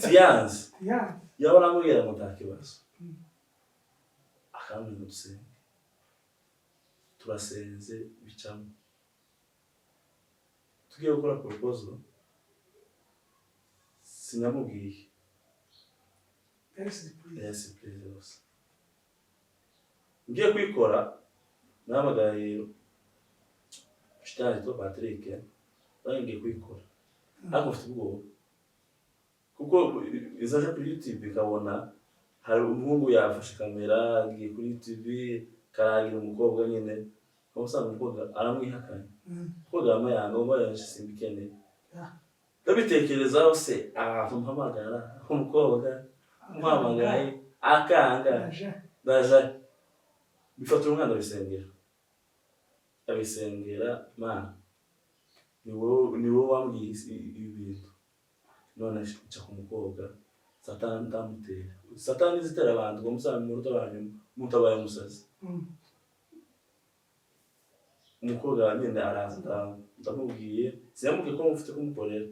tiyanze yaba aramubwira ngo nta kibazo akambwira ngo dusenge turasenze bicamo tugiye gukora proposal sinamubwiye surprise yose ngiye kuyikora nahamagaye shitani to Patrick ngiye kuyikora ariko mfite ubwoba kuko izaje kuri YouTube ikabona hari umuhungu yafashe kamera agiye kuri YouTube karagira umukobwa nyine usanga umukobwa aramwihakanye umukobwa amayanga ngo yashisimbikene ndabitekerezaho se abantu mpamagara umukobwa mpamagaye akanga ndaje bifata umwana abisengera Mana ni wowe wambwiye ibintu none nca ku mukobwa Satani ndamutera Satani zitera abantu ngo musanga mu ruto banyu mutabaye umusazi umukobwa nyine araza ndamubwiye sinamubwiye ko mufite kumukorera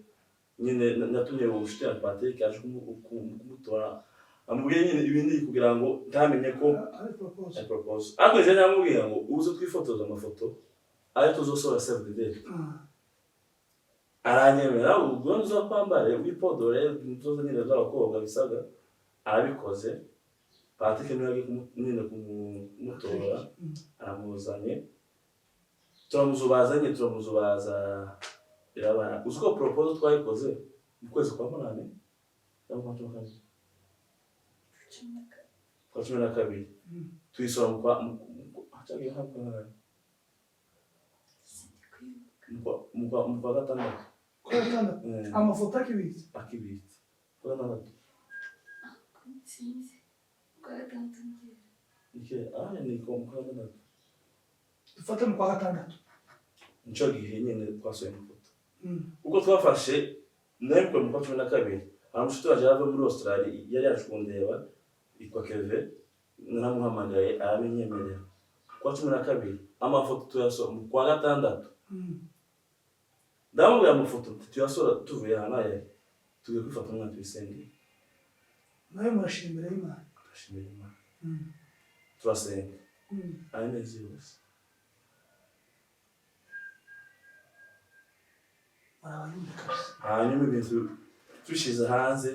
nyine natumye ubushite ya Patrick aje kumutora amubwiye nyine ibindi kugira ngo ntamenye ko ari propose ariko je namubwiye ngo uze twifotoza amafoto ayo tuzosora save the date aranyemera ubwo nzo kwambare wipodore nzoza nyine z'abakobwa bisaga arabikoze Patrick niwe yagiye nyine kumutora aramuzanye turamuzubaza birabara uzi ko proposal twayikoze mu kwezi kwa munane cyangwa kwa 12 tuyisora mu kwa gatandatu amafoto akibitse kwa gatandatu ni kwa gatandatu dufate mu kwa gatandatu nico gihe nyine twasohoye amafoto uko twafashe nabwo mu kwa 12 aramushuti waje ava muri Australia yari yaje kundeba ikwa Keve naramuhamagaye arabinyemerera kwa 12 amafoto tuyasohoye mu kwa gatandatu ndamubwira amafoto tuyasora tuvuye hanaye tugiye kwifata umwana twisenge nawe murashimira Imana turasenga ayineze yose hanyuma ibintu tushize hanze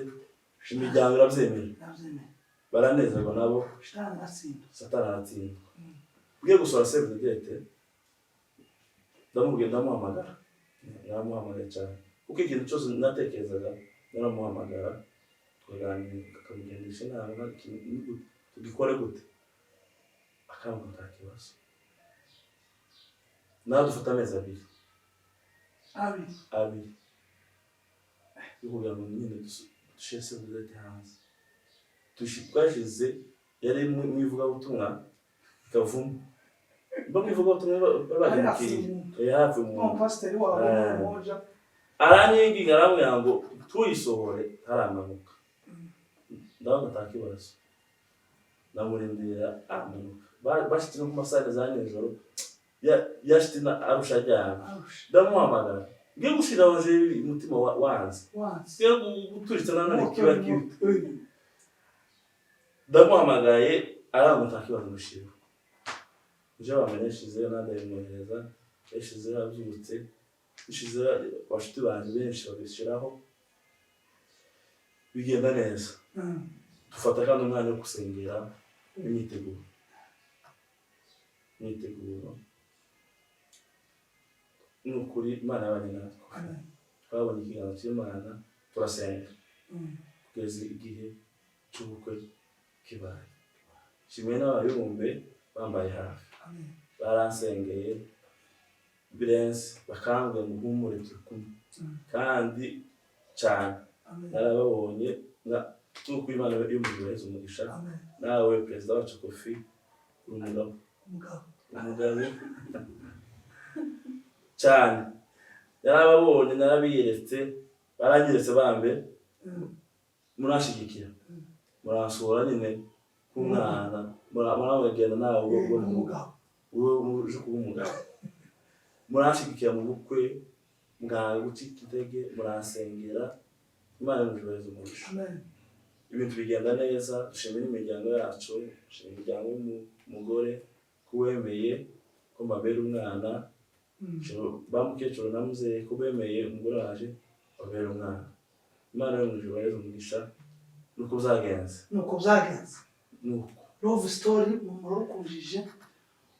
imiryango irabyemera baranezerwa nabo Satani aratsinda ugiye gusora save the date ndamubwiye ndamuhamagara naramuhamagaye cyane kuko ikintu cyose natekerezaga naramuhamagara tukaganira akamugendesha inama tugikore gute akambwira nta kibazo nawe dufata amezi abiri yo kugira ngo nyine dushyire save the date hanze twashize yari mu ivugabutumwa Kavumu bamuvuga tumwe bari hafi mu no pastor wabo mmoja aranyingi garamwe ngo tuyisohore haramanuka ndaho ntakibazo namurindira amanuka bashitse no kumasaka za nijoro yashtina arusha jana ndamuhamagara ngiye gushira waje umutima wanze ngiye guturitsana none kiba kibi ndamuhamagaye aramutakira mushiro uje bamenyeshize nandayimwohereza yashize abyutse ishize bashite banje benshi babishiraho bigenda neza dufata kandi umwanya wo gusengera imyiteguro nukuri Imana yabanye natwe twabonye ikiganza cy'Imana turasenga kugeza igihe cy'ubukwe kibaye kimwe n'abayumbe bambaye hafi baransengeye birenze bakanguye muhumure tukumwe kandi cyane narababonye nuko Imana y'umuyobozi umugisha nawe perezida wacu Kofi umugabo cyane yarababonye narabiyeretse baranyeretse bambe murashigikira murasura nyine kumwana muramwegenda nawe ubwo umugabo uje kuba umugabo murashigikira mu bukwe mwawe gucika intege murasengera Imana y'umuyobozi umugisha ibintu bigenda neza dushimira imiryango yacu dushimira imiryango y'umugore kuwemeye ko mbabera umwana bamukecuru na muzehe kubemeye umugore waje babera umwana Imana y'umuyobozi umugisha nuko byagenze love story murukujije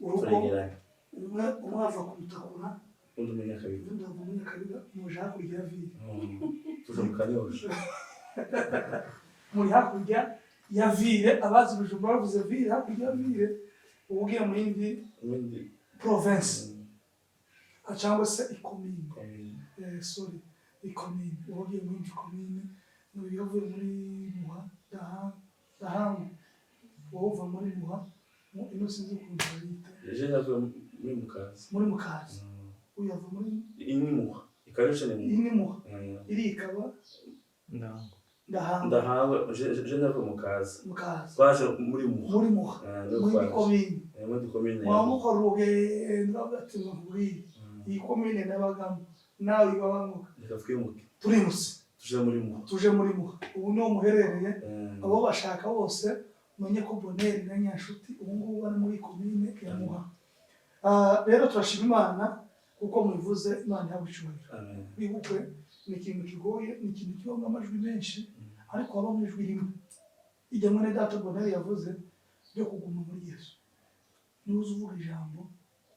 uruko umwe ava kumutakura undi umunyakabira muje hakurya ya ville tuje mu Kanyosha muri hakurya ya ville abazi Bujumbura bavuze ville hakurya ya ville ubugiye mu yindi province cyangwa se ikomine ikomine ubugiye mu yindi komine n'uyavuye muri Muha Dahangu uva muri Muha ino sinzi ukuntu bayita je navuye muri Mukazi uyava muri Inimuha Ikanyosha Inimuha iri ikaba Ndahangu je navuye Mukazi twaje muri Muha muri komine wamukora urugendo hagati mu buri iyi komine n'abagamo nawe ibabanguka tuje muri Muha ubu niho muherereye abo bashaka bose umenye ko Bonheur na Nyanshuti ubu ngubu bari muri komine ya Muha rero turashima Imana kuko mubivuze Imana yabucyubahiro bibukwe ni ikintu kigoye ni ikintu kibamo amajwi menshi ariko habamo ijwi rimwe ijya mwene data Bonheur yavuze byo kuguma muri Yesu nuza uvuga ijambo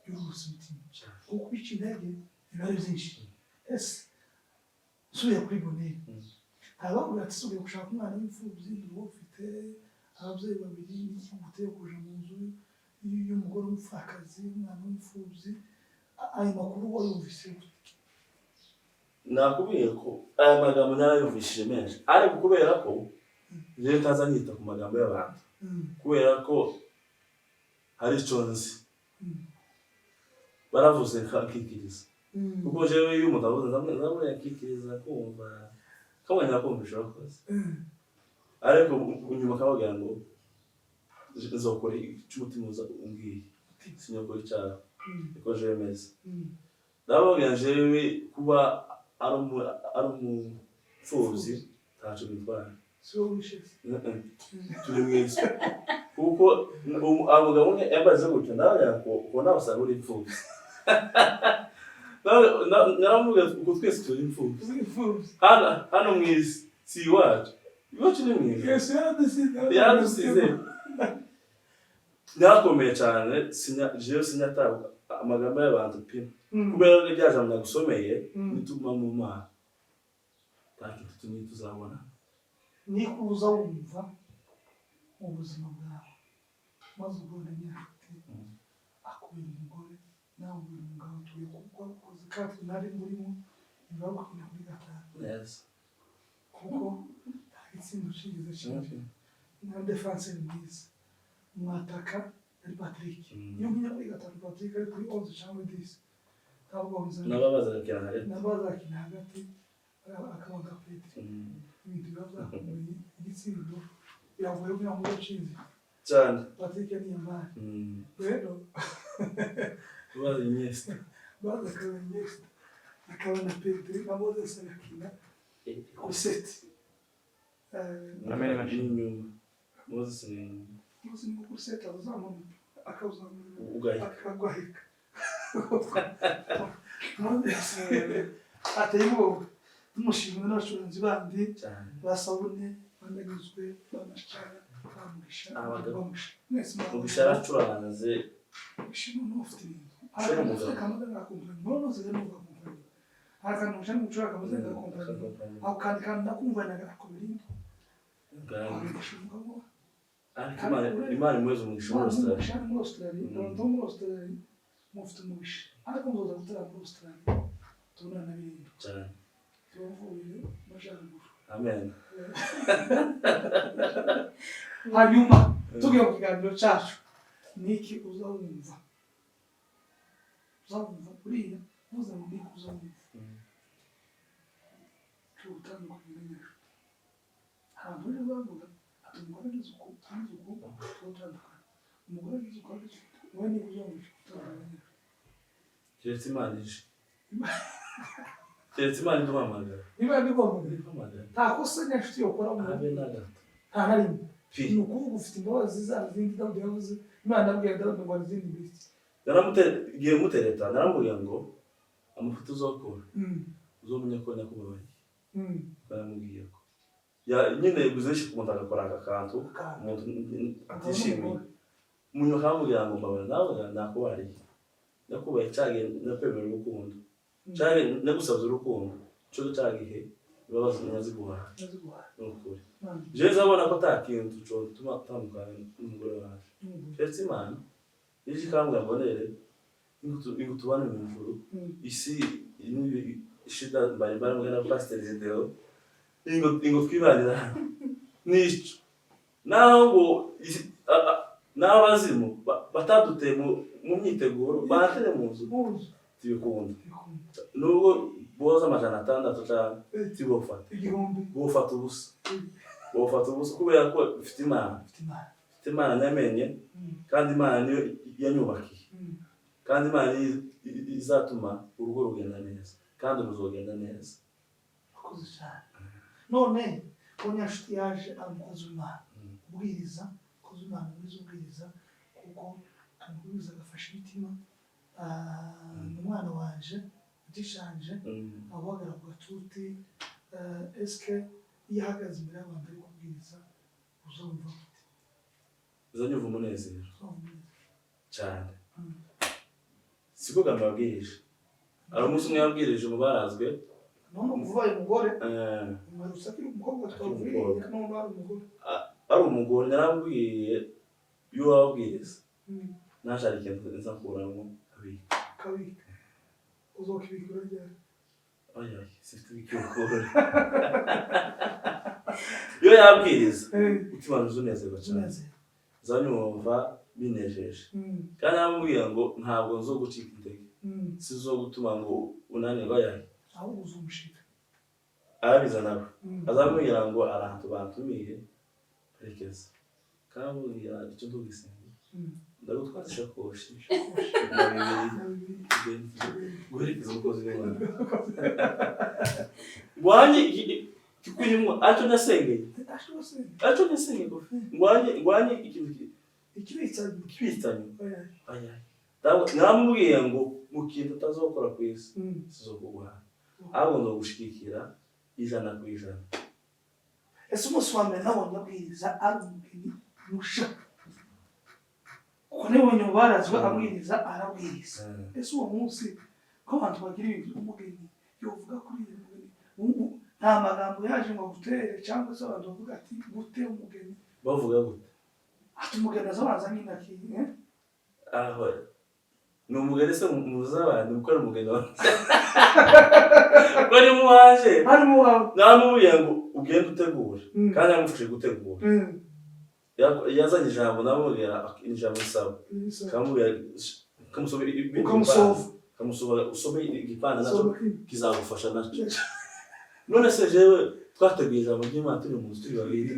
ry'urusi umutima kuko bica intege ibari byinshi ese subiye kuri Bonheur ababwira ati subiye gushaka umwana w'imfubyi uwo ufite ababyeyi babiri n'ikiguteye kuja mu nzu y'umugore w'umupfakazi umwana w'imfubyi ayo makuru wayumvise nakubwiye ko aya magambo narayumvishije menshi ariko kubera ko rero ntaza nita ku magambo y'abantu kubera ko hari icyo nzi baravuze nkakikiriza kuko jewe iyo umuntu avuze ndabona yakikiriza kumva kabanya kumvisha abakozi ariko unyuma kababwira ngo nzokora icy'umutima uza umbwiye sinyakora icyaha niko jewe meze ndababwira jewe kuba ari umupfubyi ntacyo bitwara turi mwiza kuko abagabo yambaze gutyo nawe yakubona basanga uri imfubyi naramubwira uko twese turi imfubyi hano mwisi si iwacu iwacu ni mwiza yaradusize narakomeye cyane jewe sinyatabwa amagambo y'abantu pima kubera ko rya jambo nagusomeye nituma mu Mana nta kintu tumwe tuzabona niko uza wumva mu buzima bwawe maze ubona Nyanshuti akubera umugore nawe ubera umugabo tuye kuko wakoze kandi nari murimo ntibagukunda muri gatanu kuko nta gitsinda ushigeze cyane na defense ni mwiza mwataka ari Patrick iyo ngiye kuri gatanu Patrick ari kuri 11 cyangwa 10 ntabwo bizana n'ababaza bakina hagati n'abazakina hagati akabanga Pedro ibintu biba byakomeye igitsindo yavuye kugira ngo yacize cyane Patrick ni yamani rero bazi Iniesta baza Iniesta akaba na Pedro na Moses akina ku set Amene mashini inyuma Moses Moses ni ku set azamu akawuzamura ugahita akagwahika Moses ateye ubwoba tumushimira n'abacuranzi bandi cyane basabune bandagizwe bamashara bamugisha bamusha mwese mugisha aracuranze mugisha n'ufite ibintu arakanze kamada ngakumvana mbona ze n'uvuga kumvana arakanze cyane gucura kamada ngakumvana aho kandi ndakumvana gakomeye imana imwezi umugisha muri Australia muri Australia mufite umugisha ariko nzoza gutara muri Australia tubona n'ibintu cyane tuvuye majaruguru amen hanyuma tugiye mu kiganiro cyacu niki uzawumva buriya uza mu niki uzawumva tutandukanye n'ejo ahantu rero bavuga ati umugore agize uko tutandukanye umugore agize uko wowe niki uzawumva tutandukanye keretse imana ije keretse imana iduhamagara niba yabigombye nta kosa n'inshuti yokora mu habe na gato nta na rimwe ni ukuvuga ufite imbabazi za zindi Dawudi yavuze Imana yabwiye Dawudi ngo azindi mbisi igihe mutereta naramubwiye ngo amafoto uzokora uzomenya ko nakubabariye baramubwiye ko nyine guzeshi kumuntu agakora aka kantu umuntu atishimiye umuntu akamubwira ngo mbabara nawe nakubariye nakubaye cyage nakwemera urukundo cyage nagusabye urukundo cyo cyagihe ibibazo naziguha n'ukuri je zabona ko takintu cyo tuma tamukana n'umugore waje keretse imana ije kambwa mbonere ingutubane mu ijuru isi ishida bari mbona pastor Zedeo ingo twibanira nico naho n'abazimu batadute mu myiteguro bahatere mu nzu tibikunda nubwo boza amajana 6 cyangwa tibofata igihumbi bofata ubusa kubera ko ufite imana namenye kandi imana niyo yanyubakiye kandi imana izatuma urugo rugenda neza kandi ruzogenda neza akoze cyane none ko nyashuti yaje amukoze Imana ubwiriza koze Imana muri ubwiriza kuko amubwiriza agafasha imitima umwana wanje utishanje abagara ku gatuti eske yahagaze imbere y'abantu ari kubwiriza uzumva gute uzanyumva umunezero cyane siko gambabwirije ari umunsi umwe yabwirije mu barazwe none uvuye umugore umarutse akiri umukobwa twavuye none ari umugore ari umugore narabwiye iyo wabwiriza nashari ikintu nzakuramo kabika uzokibikora ryari oya sifite bikukora iyo yabwiriza utima nuzunezerwa cyane zanyumva binejeje kandi amubwira ngo ntabwo nzo gucika intege sizo gutuma ngo unanirwa yahe aho uzumushika arabiza nawe azamubwira ngo arantu bantumiye perekeza kamubwira icyo ndugisenga ndagutwara ishakoshi guherekeza umukozi w'Imana ngwanye kikunyumwa aco nasengeye ngwanye ikintu ikibitsanyo namubwiye ngo mu kintu utazokora ku isi sizokuguha ahubwo nzogushigikira 100%. ese umunsi wa mbere nabonye abwiriza ari umugeni musha kuko nibonye mubarazwa abwiriza arabwiriza ese uwo munsi ko abantu bagira ibintu umugeni yovuga kuri iyo mugeni nta magambo yaje ngo gutere cyangwa se abantu bavuga ati gute umugeni bavuga gute ati umugeni azabanza nyine akiye aho ni umugeni se muzabana gukora umugeni wawe bari mu waje namubwiye ngo ugende utegura kandi yamufashe gutegura yazanye ijambo namubwira ijambo risaba kamubwira kamusomera ibintu kamusoma usome igipanda nacyo kizagufasha nacyo none se jewe twateguye ijambo ry'Imana turi mu nzu turi babiri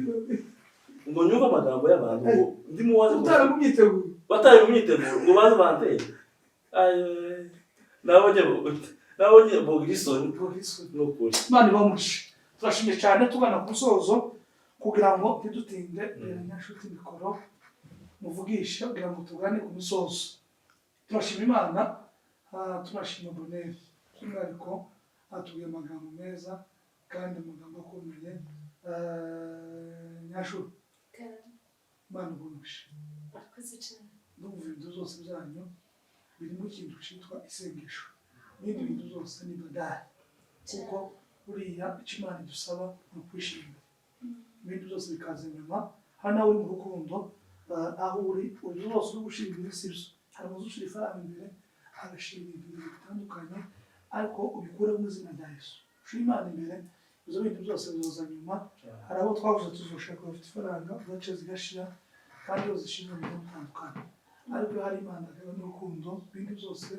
ngo nyumve amagambo y'abantu ngo ndimo waje batari mu myiteguro ngo baze banteye nabonye bogisoni n'ukuri Imana ibamushe turashimye cyane tugana ku musozo kugira ngo ntidutinde nyashuti mikoro muvugisha kugira ngo tugane ku musozo turashima Imana turashima Bonheur by'umwihariko atubwiye amagambo meza kandi amagambo akomeye nyashuti Imana ibamushe n'ubu ibintu zose byanyu birimo ikintu cyitwa isengesho n'ibindi bintu byose ni badari kuko buriya icyo Imana idusaba ni ukwishimira ibindi byose bikaza inyuma hano nawe uri mu rukundo aho uri zose uri gushimira isi byo hari amazu ushira ifaranga imbere agashimira ibintu bitandukanye ariko ubikure mu izina rya Yesu ushira Imana imbere ibyo bintu byose bizoza nyuma hari abo twavuze tuzoshaka bafite ifaranga ugace zigashira kandi iyo zishimira mu bintu bitandukanye ariko hari Imana n'urukundo ibindi byose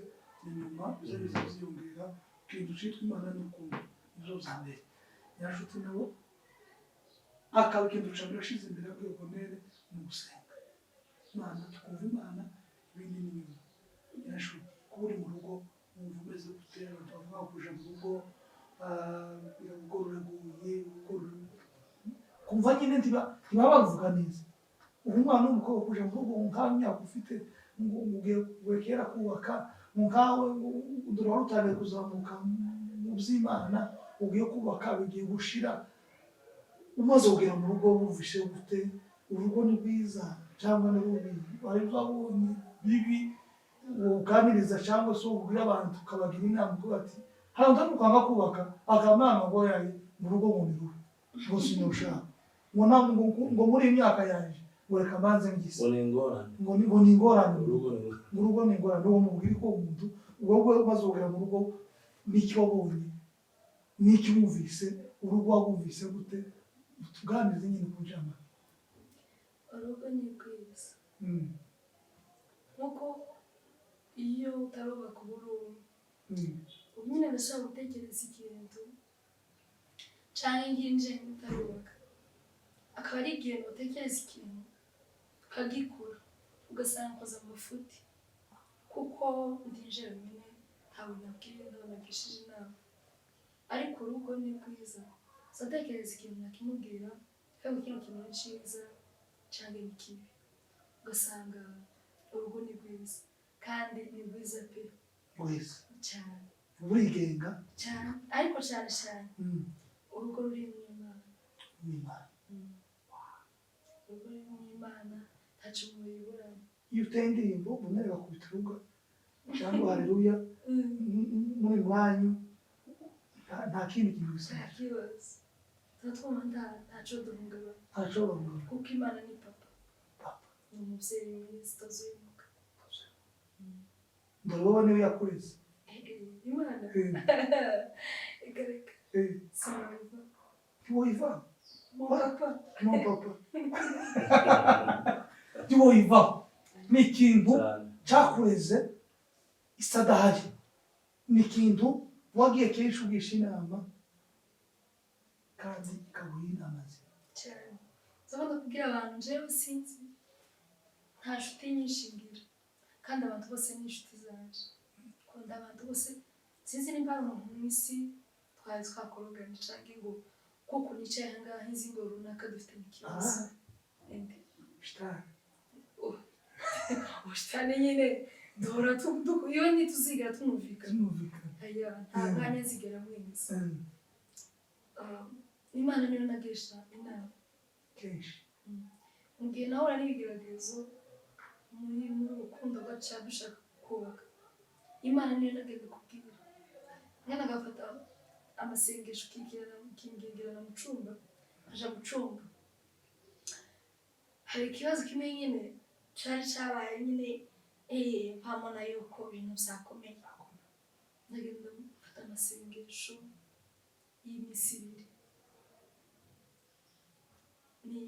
inyuma biza byiyongera ikintu cyitwa Imana n'urukundo nibyo bya mbere nyashuti nabo akaba ikintu cyane yashize imbere y'ubwo Bonheur mu gusenga Imana tukumva Imana ibindi n'inyuma nyashuti kuba uri mu rugo wumva umeze gute abantu bavuga kuja mu rugo biragororeguye kumva nyine ntibabavuga neza ubu umwana w'umukobwa kuja mu rugo nkaho imyaka ufite ngo ugiye kera kubaka nkawe dore wari utangiye kuzamuka mu by'Imana ugiye kubaka bigiye gushira umaze kugera mu rugo wumvishe gute urugo ni rwiza cyangwa ni rubi wari uzabonye bibi uganiriza cyangwa se ubwira abantu tukabagira inama uko bati hari undi ukanga kubaka akamana ngo yayi mu rugo ngo ni rubi ngo sinushaka ngo muri imyaka yaje ureka manze ngise ngo ni ingorane mu rugo ni ingorane uwo mubwira ko umuntu ubwo maze kugera mu rugo n'icyo wabonye n'icyo wumvise urugo wumvise gute tuganirize nyine ku jambo urugo ni rwiza nkuko iyo utarubaka uburumwe nyine ndashobora gutekereza ikintu cyangwa nginje utarubaka akaba ari igihe utekereza ikintu ukagikura ugasanga koza amafuti kuko ndinje nyine ntawe nabwiye nabagishije inama ariko urugo ni rwiza satekereza ikintu nakimubwira kandi kino kintu ni cyiza cyangwa ni kibi ugasanga urugo ni rwiza kandi ni rwiza pe rwiza cyane burigenga cyane ariko cyane urugo ruri mu Imana urugo ruri mu Imana ntacyo muyiburana iyo uteye indirimbo Bonheur bakubita urugo cyangwa haleluya muri mwanyu nta kindi kintu bisa nta kibazo twatwuma ntacyo duhungabana ntacyo bahungabana kuko Imana ni papa ni umubyeyi mwiza utazuyimuka dore wowe niwe yakureze Imana igareka sinumva ntiwoyiva mon papa ntiwoyiva ni ikintu cyakureze isadahari ni ikintu wagiye kenshi ugisha inama kandi ikaguha inama nziza cyane zaba kubwira abantu jewe sinzi nta nshuti nyinshi ngira kandi abantu bose ni inshuti zanje kunda abantu bose sinzi nimba ari umuntu mu isi twari twakoroganye cyangwa ngo kuko nicaye ahangaha nzi ngo runaka dufite ikibazo ushitane nyine duhora iyo ntituzigera tumwumvikana nta mwanya zigera mwiza Imana niyo nagesha inama kenshi mu gihe nahura n'ibigeragezo muri urukundo rwacu dushaka kubaka Imana niyo nagenda kubwira mwana agafata amasengesho ukingingirana mu cumba aja mu cumba hari ikibazo kimwe nyine cyari cyabaye nyine mpamona yuko ibintu byakomeye ndagenda mfata amasengesho y'iminsi 2 ni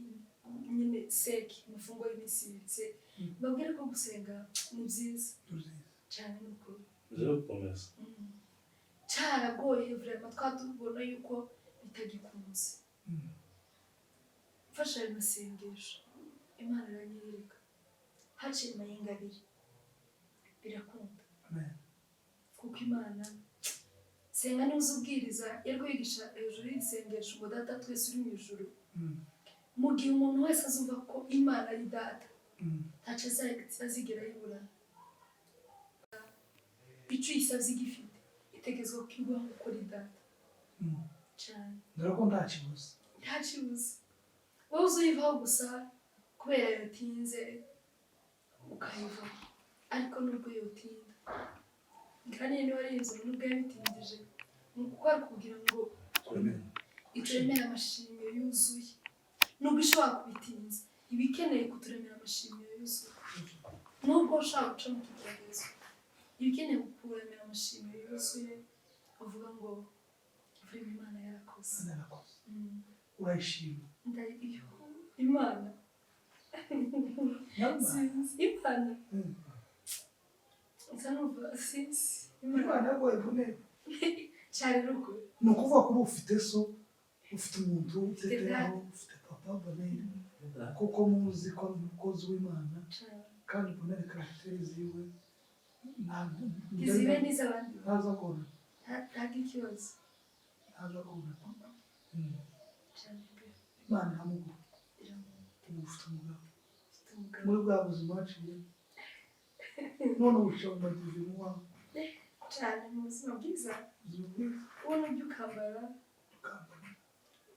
nyine seki amafunguro y'iminsi ibiri mbabwire ko gusenga ni byiza cyane n'ukuri rero gukomeza cyaragoye vraiment twatubona yuko bitagikunze mfasha ayo masengesho Imana iranyereka haciye amayenga abiri birakunda kuko Imana senga niba uzubwiriza yari kwigisha hejuru y'isengesho ngo data twese uri mu ijuru mu gihe umuntu wese azumva ko Imana ari data ntacyo azigera yibura icyo uyisabye igifite itegerezwa ko iguha uko ari data cyane dore ko nta kibuze wowe uzuyivaho gusa kubera yatinze ukayivaho ariko nubwo yotinda kandi niba ari inzu nubwo yabitindije ni uko ari kugira ngo ituremere amashimwe yuzuye nubwo ishobora kubitinza iba ikeneye kuturemera amashimwe yuzuye nubwo ushaka guca mu kigeragezo iba ikeneye kukuremera amashimwe yuzuye uvuga ngo vurema Imana yarakoze urayishima Imana Imana nsanumva sinzi Imana yagoye vunene cyane ruko ni ukuvuga ko ufite so ufite umuntu uteteho ufite papa bonere kuko muzi ko ari umukozi w'Imana kandi bonere karagiteri ziwe izibe n'iz'abandi ntaza kubona ntabwo ikibazo ntaza kubona Imana iramuguha ubu ufite umugabo muri bwa buzima waciye none ubuca mu madivini wawe cyane mu buzima bwiza ubona ibyo ukambara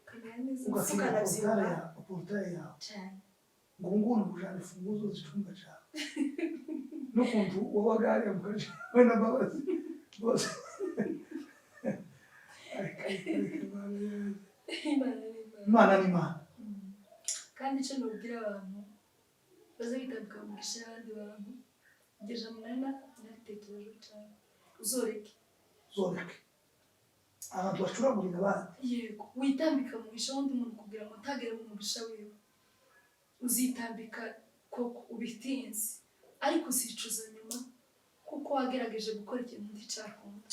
ukamera neza ugafunga porutaye yawe ngo nguni kujana imfunguzo z'icumba cyawe n'ukuntu wabaga hariya mu kaje we na Mbabazi bose Imana ni Imana kandi icyo nubwira abantu baza bitabika mu gisha abandi bantu ngeje munana naritekereje cyane uzoreke abantu bacuragurira abandi yego witambika mu gisha wundi muntu kugira ngo ntagere mu mugisha wiwe uzitambika koko ubitinze ariko uzicuza nyuma kuko wagerageje gukora ikintu nticyakunda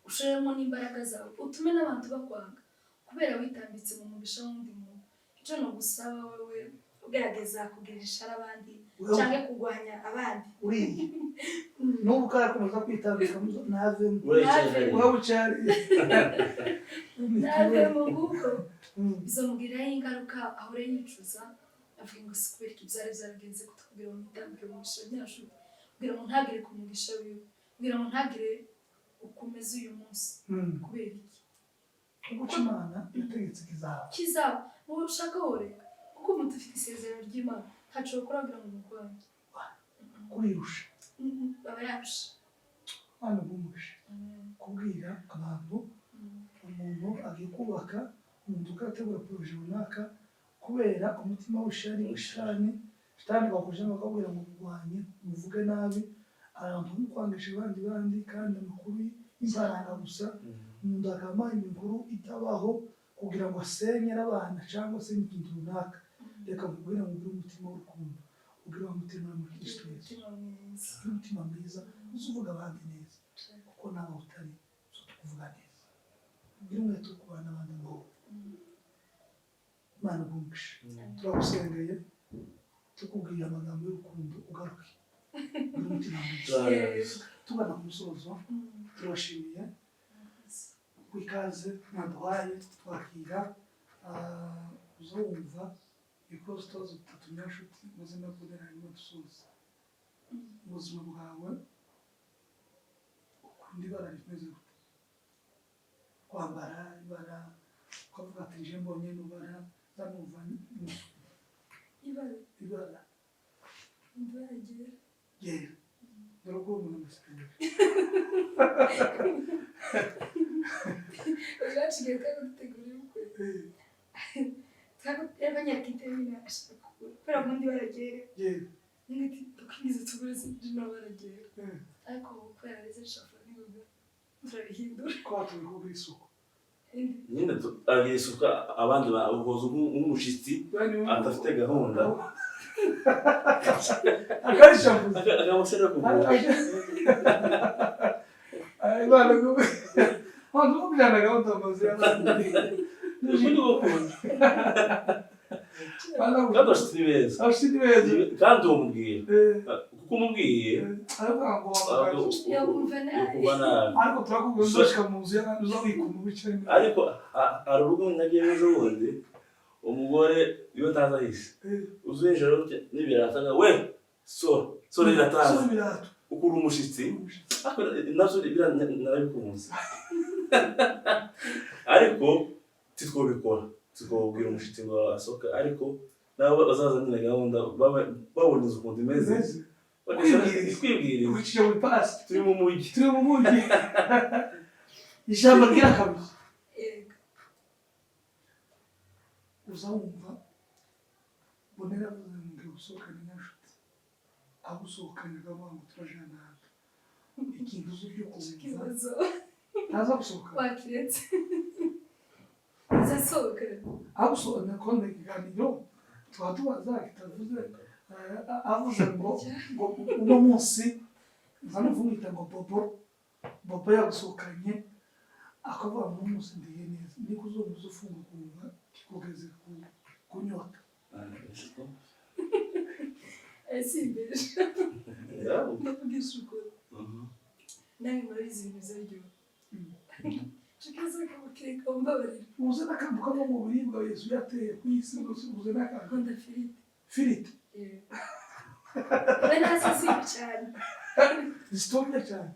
ushoremo n'imbaraga zawe utume n'abantu bakwanga kubera witambitse mu mugisha wundi muntu icyo no gusaba wewe ugerageza kugirisha abandi cyangwa kurwanya abandi uriye n'ubu karakomeza kwitambika ntavemo wowe ucari ntavemo kuko bizamugiraho ingaruka ahore yicuza avuga ngo si kubera ibyari byaragenze kutubwira ngo nitambike mu mugisha nyashuri kugira ngo ntagire ku mugisha wiwe kugira ngo ntagire ukomeze uyu munsi kubera iki kuko Imana yategetse kizaba wowe ushaka woreka kuko umuntu ufite isezerano ry'Imana ntacyo gukora kugira ngo umurwanye kurirusha aba yarusha hano bumugisha kubwira abantu umuntu agiye kubaka umuntu ukategura poroje runaka kubera umutima w'ishani shitani bakujemo bakabwira ngo kurwanye muvuge nabi abantu mukwangisha abandi kandi amakuru y'imbaranga gusa umuntu akama inkuru itabaho kugira ngo asenyere abana cyangwa se n'ikintu runaka reka mubwira ngo ugire umutima w'urukundo ugire umutima wa Kristo Yesu umutima mwiza uzuvuga abandi neza kuko nawe utari so tukuvuga neza ugire umwete wo kubana abandi ngo Imana bumugisha turagusengeye tukubwira amagambo y'urukundo ugaruke ugire umutima mwiza tugana ku musozo turabashimiye kwikaze mwaduhaye twakira uzumva ibikorwa bitatu nyashuti maze nabonera hanyuma dusoza ubuzima bwawe ukunda ibara rimeze gute kwambara ibara ukavuga ati nje mbonye n'ibara zanumva ibara ryera dore ubwo umuntu amusigaye Uzaciye kandi utegura ubukwe. Abanyarwanda itemina ashaka kugura. Kubera ko ndi baragera. Ngati tukize tugure zino baragera. Ariko kubera reze shafa n'ubwo turabihindura. Kwa tubikora isuku. nyine agisuka abandi bahoza nk'umushitsi adafite gahunda akarishavuze akamushyira ku bwoko Imana wanzu kujyana gahunda amazu y'abandi ubundi bukunda kandi abashitsi ni beza abashitsi beza kandi umubwira kuko umubwiye aravuga ngo yakumva nabi kuba nabi ariko turakubwira uzashika mu nzu y'abandi uzabikunda ubicare ariko hari urugo nagiye ejo bundi umugore iyo ntaza ahise uzinjira n'ibirata nga we sora irataza ukura umushitsi navyo narabikunze ariko titwobikora tukobwira umushitsi ngo asohoke ariko nabo bazaza nyine gahunda babona izo ukuntu imeze twibwirira uciye muri pasi turi mu mujyi ijambo rya kabiri uzawumva bonera avuze ngo usohokane n'inshuti abo usohokanye akavuga ngo turajana hano ikintu uzi byo kumva ntaza gusohoka wakiretse uzasohoka abo usohokanye konde ikiganiro tuba tubaza kitavuze avuze ngo uno munsi nzanuvumwita ngo bobo yagusohokanye akavuga ngo uno munsi ndiye neza niko uzumva ufunga kikugeze kunyota asimbesha ndavugisha ukuri nawe murabizi ibintu bizaryoha Chikaza kabukeka umbabarira uze n'akantu kava mu biribwa Yesu yateye ku isi uze n'akantu nkunda firiti we nasi zibi cyane zitumye cyane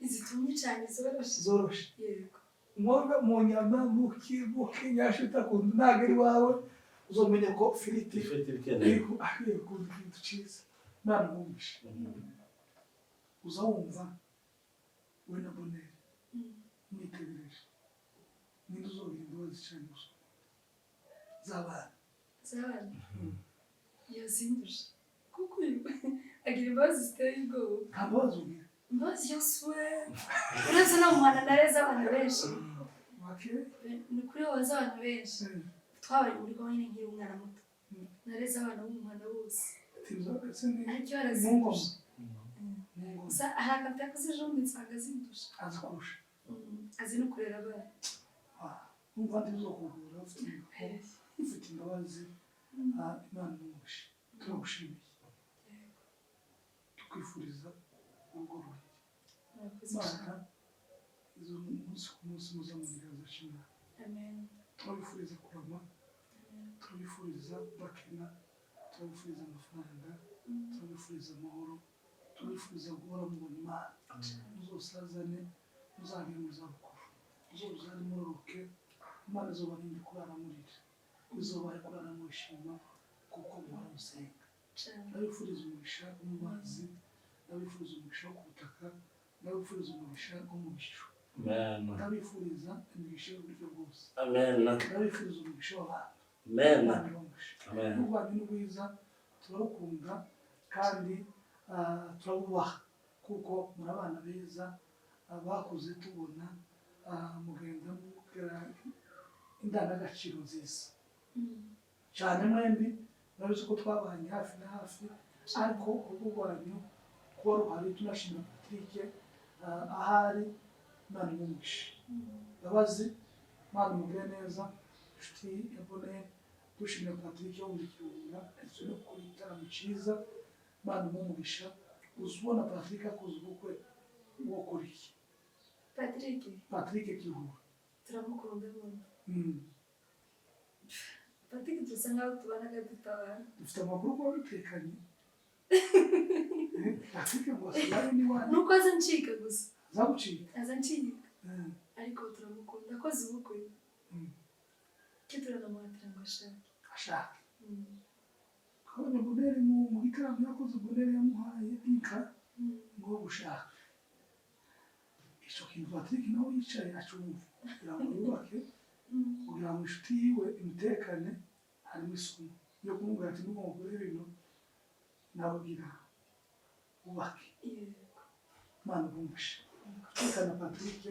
izitumye cyane zoroshe yego mwoga mu nyama mukinyasha utakunda ntabwo ari wawe uzomenya ko firiti ariko ahiye kundi kintu cyiza mwana mwumvishe uzawumva we na boneri mwitegereje ninde uzogira imbabazi cyane gusa z'abana yazinduje kuko agira imbabazi ziteye ubwoba nta mbabazi ugira imbabazi yose we uretse no mu Rwanda nareze abana benshi ni kuri wowe abantu benshi twabaye muri gahunda nkiri umwana muto nareze abana b'umuhanda bose ariko yarazinduje gusa hari akantu yakoze ejo bundi nsanga azinduje azi kurusha azi no kurera abana numva ndizokugura ufite imbabazi Imana n'umugisha turagushimiye tukwifuriza urugo ruhire Imana izo umunsi ku munsi muzamurira azashima turabifuriza kurama turabifuriza bakena turabifuriza amafaranga turabifuriza amahoro turabifuriza guhora mubona Imana muzosazane muzagire mu zabukuru muzozane muroroke Imana izobarinde kurara murira izobahe kurara mwishima kuko muhora musenga ndabifuriza umugisha wo mu mazi ndabifuriza umugisha wo ku butaka ndabifuriza umugisha wo mu bicu ndabifuriza imigisha y'uburyo bwose ndabifuriza umugisha w'abantu n'ubwanyu n'ubwiza turabukunda kandi turabubaha kuko muri abana beza bakuze tubona mugenda mubwira indangagaciro nziza cyane mwembi murabizi ko twabanye hafi na hafi ariko urugo rwanyu kuba ruhari tunashimira Patrick ahari Imana imumugishe Mbabazi Imana imugire neza inshuti yabone dushimira Patrick yo muri Kirunga ndetse no ku gitaramo cyiza Imana imumugisha uzubona Patrick akoze ubukwe wo kuri Patrick Kirunga turamukunda none Patrick dusa nkaho tubanaga dutabana dufite amakuru ko bitekanye Patrick ngo asubire n'iwanyu nuko aza ncika gusa zagucika aza ncika ariko turamukunda akoze ubukwe icyo turanamuhatira ngo ashake kabone boneri mu gitaramo yakoze boneri yamuhaye inka ngo gushaka icyo kintu Patrick nawe yicaye acumva kugira ngo yubake kugira ngo inshuti yiwe imutekane harimo isomo yo kumubwira ati n'umugore ibintu nababwira ubake Imana bumvishe tekana Patrick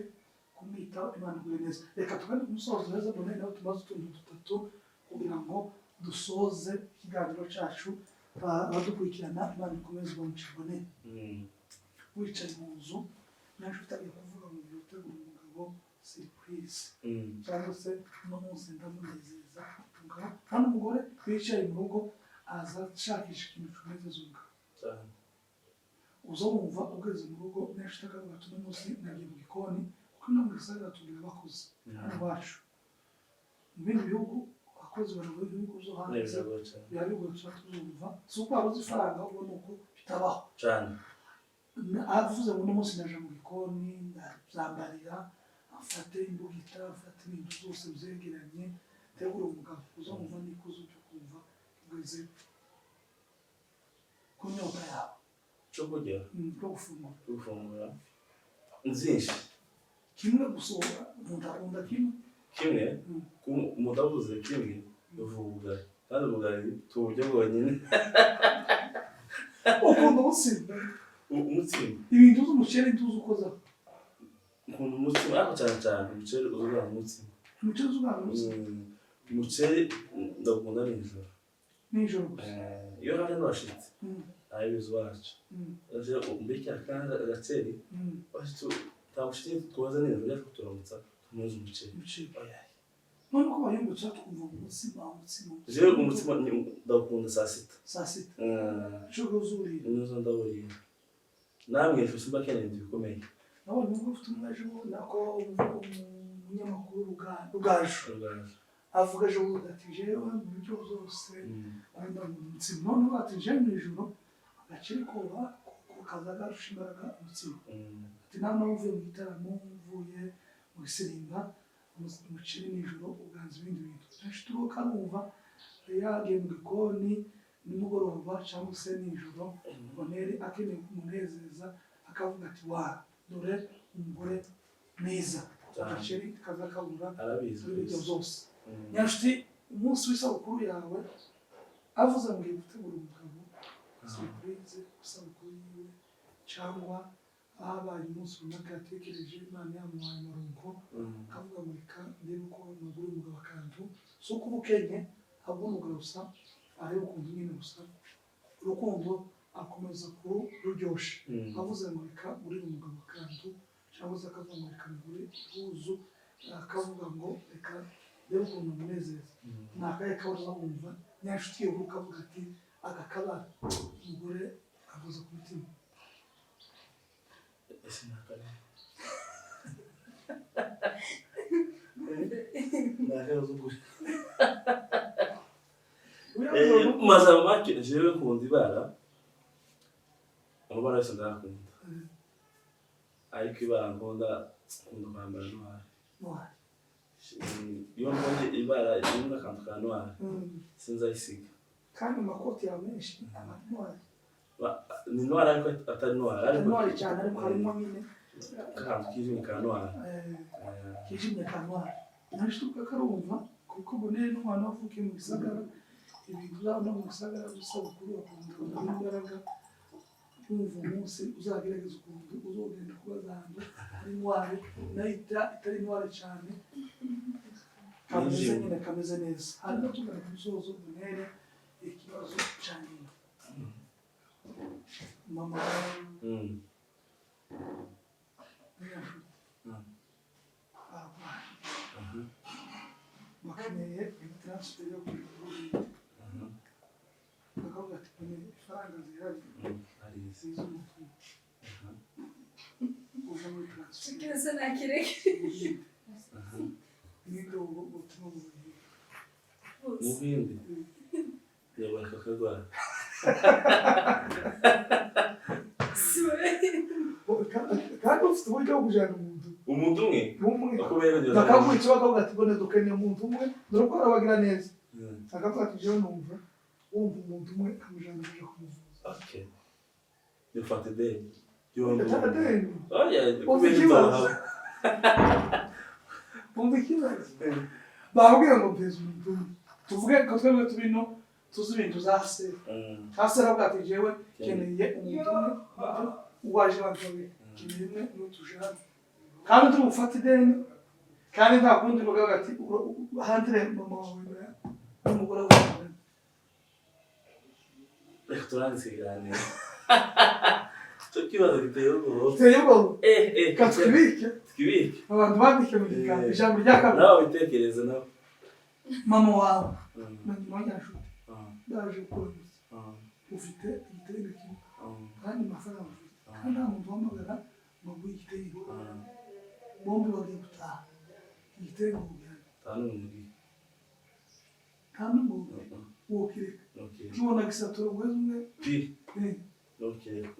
ku kumwitaho Imana iguhe neza. Reka tugane ku musozo neza mbone nawe tumaze utuntu dutatu kugira ngo dusoze ikiganiro cyacu. Abadukurikirana Imana ikomeze bamucibone. Wicaye mu nzu naje utagiye kuvuga ngo ugiye gutegura umugabo surprise cyangwa se uno munsi ndamunezeza umugabo hano umugore wicaye mu rugo aza ashakisha ikintu cyunezeza umugabo cyane uzo wumva ugeze mu rugo naje utakavuga ati uno munsi nagiye mu gikoni kuko no mu gisagara tugira abakozi hano iwacu mu bindi bihugu abakozi baravuga ibihugu byo hanze biba bigoye tuba tuzumva si uko wabuze ifaranga ahubwo ni uko bitabaho cyane. Avuze ngo uno munsi naje mu gikoni ndabyambarira afate imbugita afate ibintu byose byegeranye tegura umugabo uzumva n'ikuzo cyo kumva ugeze ku nyota yawe cyo kujya cyo gufungura nzinshi kimwe gusohora umuntu akunda kimwe umuntu avuze kimwe uvuga ubugari kandi ubugari tuburyo bwonyine ukunda umutsima ibintu by'umuceri tuzi ukoza nkunda umutsima ariko cyane cyane umuceri uzugana umutsima umuceri ndakunda nijoro gusa iyo hari n'abashitsi abizi wacu mbeke akandi agaceri tabushitse twoza neza bya kuturamutsa tumuze umuceri none ko bayungutse twumva umutsima jewe umutsima ndakunda saa sita cyo zuri nizo ndaburiye namwe fusimba keneye bikomeye nabonye ngo ufite umwaje nako umunyamakuru rugaju avuga ejo bundi ati jewe mu buryo bwose wenda umutsima none ati jewe mu ijoro agaciro koba kazaga rushimbaraga umutsima ati nta n'uvuye mu gitaramo uvuye mu gisirimba umuceri nijoro uganza ibindi bintu kenshi turuka numva yagiye mu gikoni nimugoroba cyangwa se nijoro bonere akeneye kumunezeza akavuga ati wa dore umugore mwiza agaceri kaza kabura ibyo byose nyashiti umunsi w'isabukuru yawe avuze ngo gutegura umugabo surprise isabukuru yiwe cyangwa ahabaye umunsi runaka yatekereje Imana yamuhaye amaronko akavuga ngo reka ndebe uko nagura umugabo akantu si uko ubukenye ahubwo umugabo gusa areba ukuntu nyine gusa urukundo akomeza kururyosha avuze ngo reka ngurire umugabo akantu cyangwa se akavuga ngo reka ngure ihuzu akavuga ngo reka ndebe ukuntu amunezeza ni akahe kabazo wumva nyanshuti yewe ukavuga ati aka kabara umugore akoze ku mutima ese nakare uzuguri maze amake jewe nkunda ibara amabara yose ndakunda ariko ibara nkunda kwambara noir iyo mbonye ibara rimwe akantu ka noir sinzayisiga kandi amakoti yawe menshi noir ni noir ariko atari noir ariko noir cyane ariko harimo nyine akantu kijimye ka noir kijimye ka noir nashituka karumva kuko bonere n'umwana wavukiye mu gisagara ibintu byabo no mu gisagara bisabukuru bakunda imbaraga yumva umunsi uzagerageza ukuntu uzogenda kubaza ahantu ari noir nahita itari noir cyane kameze nyine kameze neza hanyuma tugana ku musozo bonere ikibazo cyane mama bakeneye transfer yo kwivuza bakavuga ati ifaranga zihari ari z'umutu uva muri transfer kirasa nakireke nibwo ubutumwa mu bindi yabona kakagwara kandi ufite uburyo bwo kujyana umuntu umwe bakaguha icyo bakavuga ati mbone dukeneye umuntu umwe dore ko arabagira neza akavuga ati jewe numva wumva umuntu umwe amujyana kuja kumuvuza dufate deni umva ikibazo bakubwira ngo mpeza umuntu umwe tuvuge ko twebwe tubino tuzi ibintu za se hasi aravuga ati jewe keneye umuntu umwe uwaje wanjye keneye umwe n'utujana kandi turi gufata ideni kandi nta kundi bavuga ati handire mama wawe n'umugore wawe reka turanditse ikiganiro cyo kibazo giteye ubwoba giteye ubwoba katwibike abantu bandike mu gikari ijambo rya kabiri nawe bitekereze nawe mama wawe n'umunyashuti ndaje kuramutsa ufite igitenge kimwe kandi amafaranga ufite kandi nta muntu wamagara ngo aguhe igitenge bombi bagiye gutaha igitenge ubugari nta n'umuntu wokireka kibona gisatura ubwezi umwe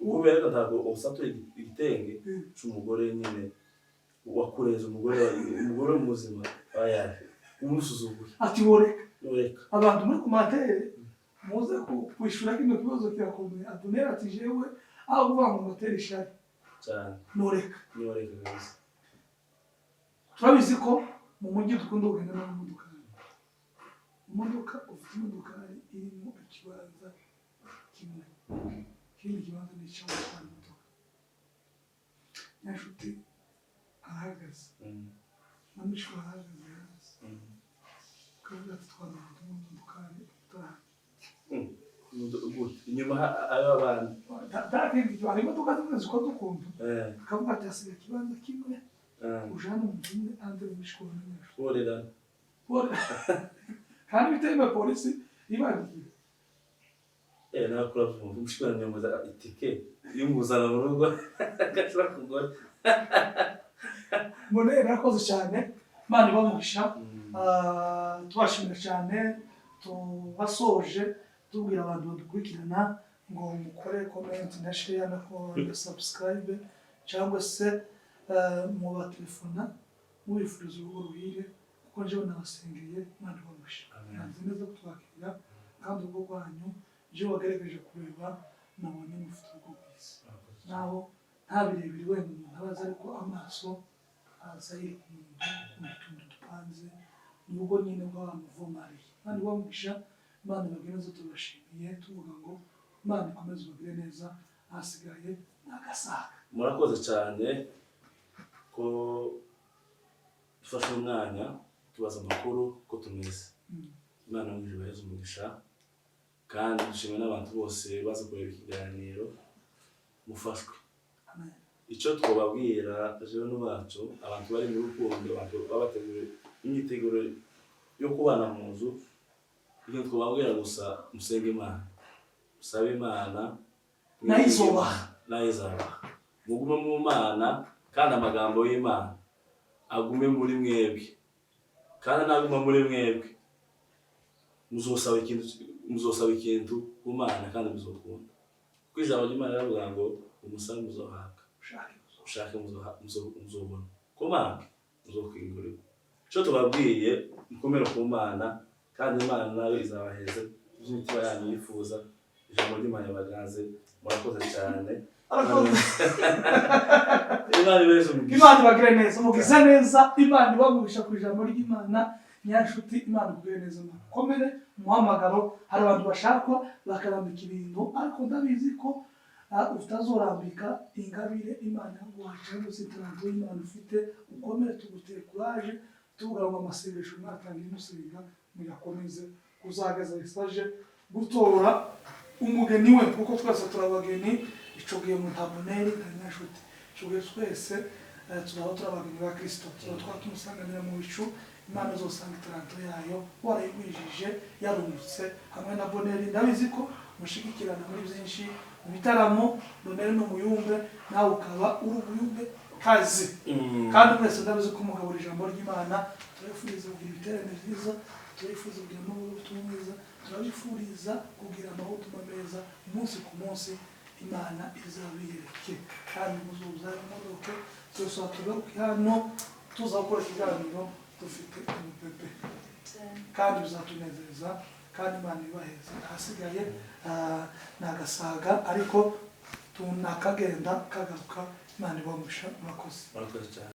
ukubera ntabwo usatura igitenge cy'umugore nyine wakureze umugore muzima ayaje umusuzuguye ati woreka abantu muri kumatere muze kwishura kino kibazo kirakomeye adonera ati jewe aho kuvuga ngo moteri ishari cyane noreka rwose turabizi ko mu mujyi dukunda kugenda imodoka ufite imodokari irimo ikibanza kimwe ikindi kibanza ni icy'aho gutwara imodoka nyashuti arahagaze namishwa arahagaze hasi kavuga ati twara imodokari inyuma ayo abandi hari imodoka zimwe zikora dukunda akavuga ati hasigaye ikibanza kimwe ujana umuntu umwe andre mishwa borera kandi bitewe polisi ibandikiye nakura vuba umushikana nyamuza itike y'umuzana mu rugo gashobora kugora mbone nakoze cyane Imana ibamugisha tubashimira cyane tubasoje tubwira abantu badukurikirana ngo mukore comment na share na subscribe cyangwa se mu batelefona mubifuriza urugo ruhire kuko njyewe nabasengeye Imana ibamugisha nzi neza kutwakira kandi ubwo rwanyu ibyo wagaragaje kureba nabonye mufite ubwo bwiza naho nta birebire wenda umuntu abaza ariko amaso aza yiri ku muntu mu tuntu dupanze nubwo nyine bw'abantu vomariye Imana ibamugisha Imana ibagire neza tubashimiye tuvuga ngo Imana ikomeze ibagire neza ahasigaye n'agasaga murakoze cyane ko dufashe umwanya tubaza amakuru ko tumeze Imana mwije baheze umugisha kandi dushimira n'abantu bose baza kureba ikiganiro mufashwe icyo twababwira jewe n'ubacu abantu bari mu rukundo abantu babategura imyiteguro yo kubana mu nzu ibyo twababwira gusa musenge Imana musabe Imana nayizoba mugume mu Mana kandi amagambo y'Imana agume muri mwebwe kandi naguma muri mwebwe muzosaba ikintu ku Mana kandi muzokunda kuko ijambo ry'Imana riravuga ngo umusabe muzohabwa ushake muzobona ku Mana muzokwingurirwa icyo tubabwiye mukomere ku Mana kandi Imana nayo izabaheze imitima yanyu yifuza ijambo ry'Imana yabaganze murakoze cyane Imana ibagire neza mugize neza Imana ibamugisha ku ijambo ry'Imana nyanshuti Imana ibagire neza mukomere umuhamagaro hari abantu bashaka bakarambika ibintu ariko ndabizi ko utazorambika ingabire Imana yaguhaye cyangwa se talento y'Imana ufite ukomere tuguteye kuraje tuvuga ngo amasengesho mwatangiye musenga muyakomeze kuzagaza isaje gutora umugeni we kuko twese turabageni ico gihe mu ntaboneri nyanshuti ico gihe twese turaba turabageni ba Kristo turaba tumusanganira mu bicu Imana zosanga talento yayo warayigwijije yarumutse hamwe na boneri ndabizi ko mushigikirana muri byinshi mu bitaramo boneri no muyumbe nawe ukaba uri umuyumbe kazi kandi mwese ndabizi ko mugabura ijambo ry'Imana turabifuriza kugira ibiterane byiza turabifuriza kugira n'ubutumwa bwiza turabifuriza kugira amahotuma meza umunsi ku munsi Imana izabiyereke kandi muzuza imodoka twese tugaruke hano tuzakora ikiganiro dufite umupepe kandi bizatunezeza kandi Imana ibaheze ahasigaye n'agasaga ariko tunakagenda kagaruka Imana ibamugisha murakoze cyane.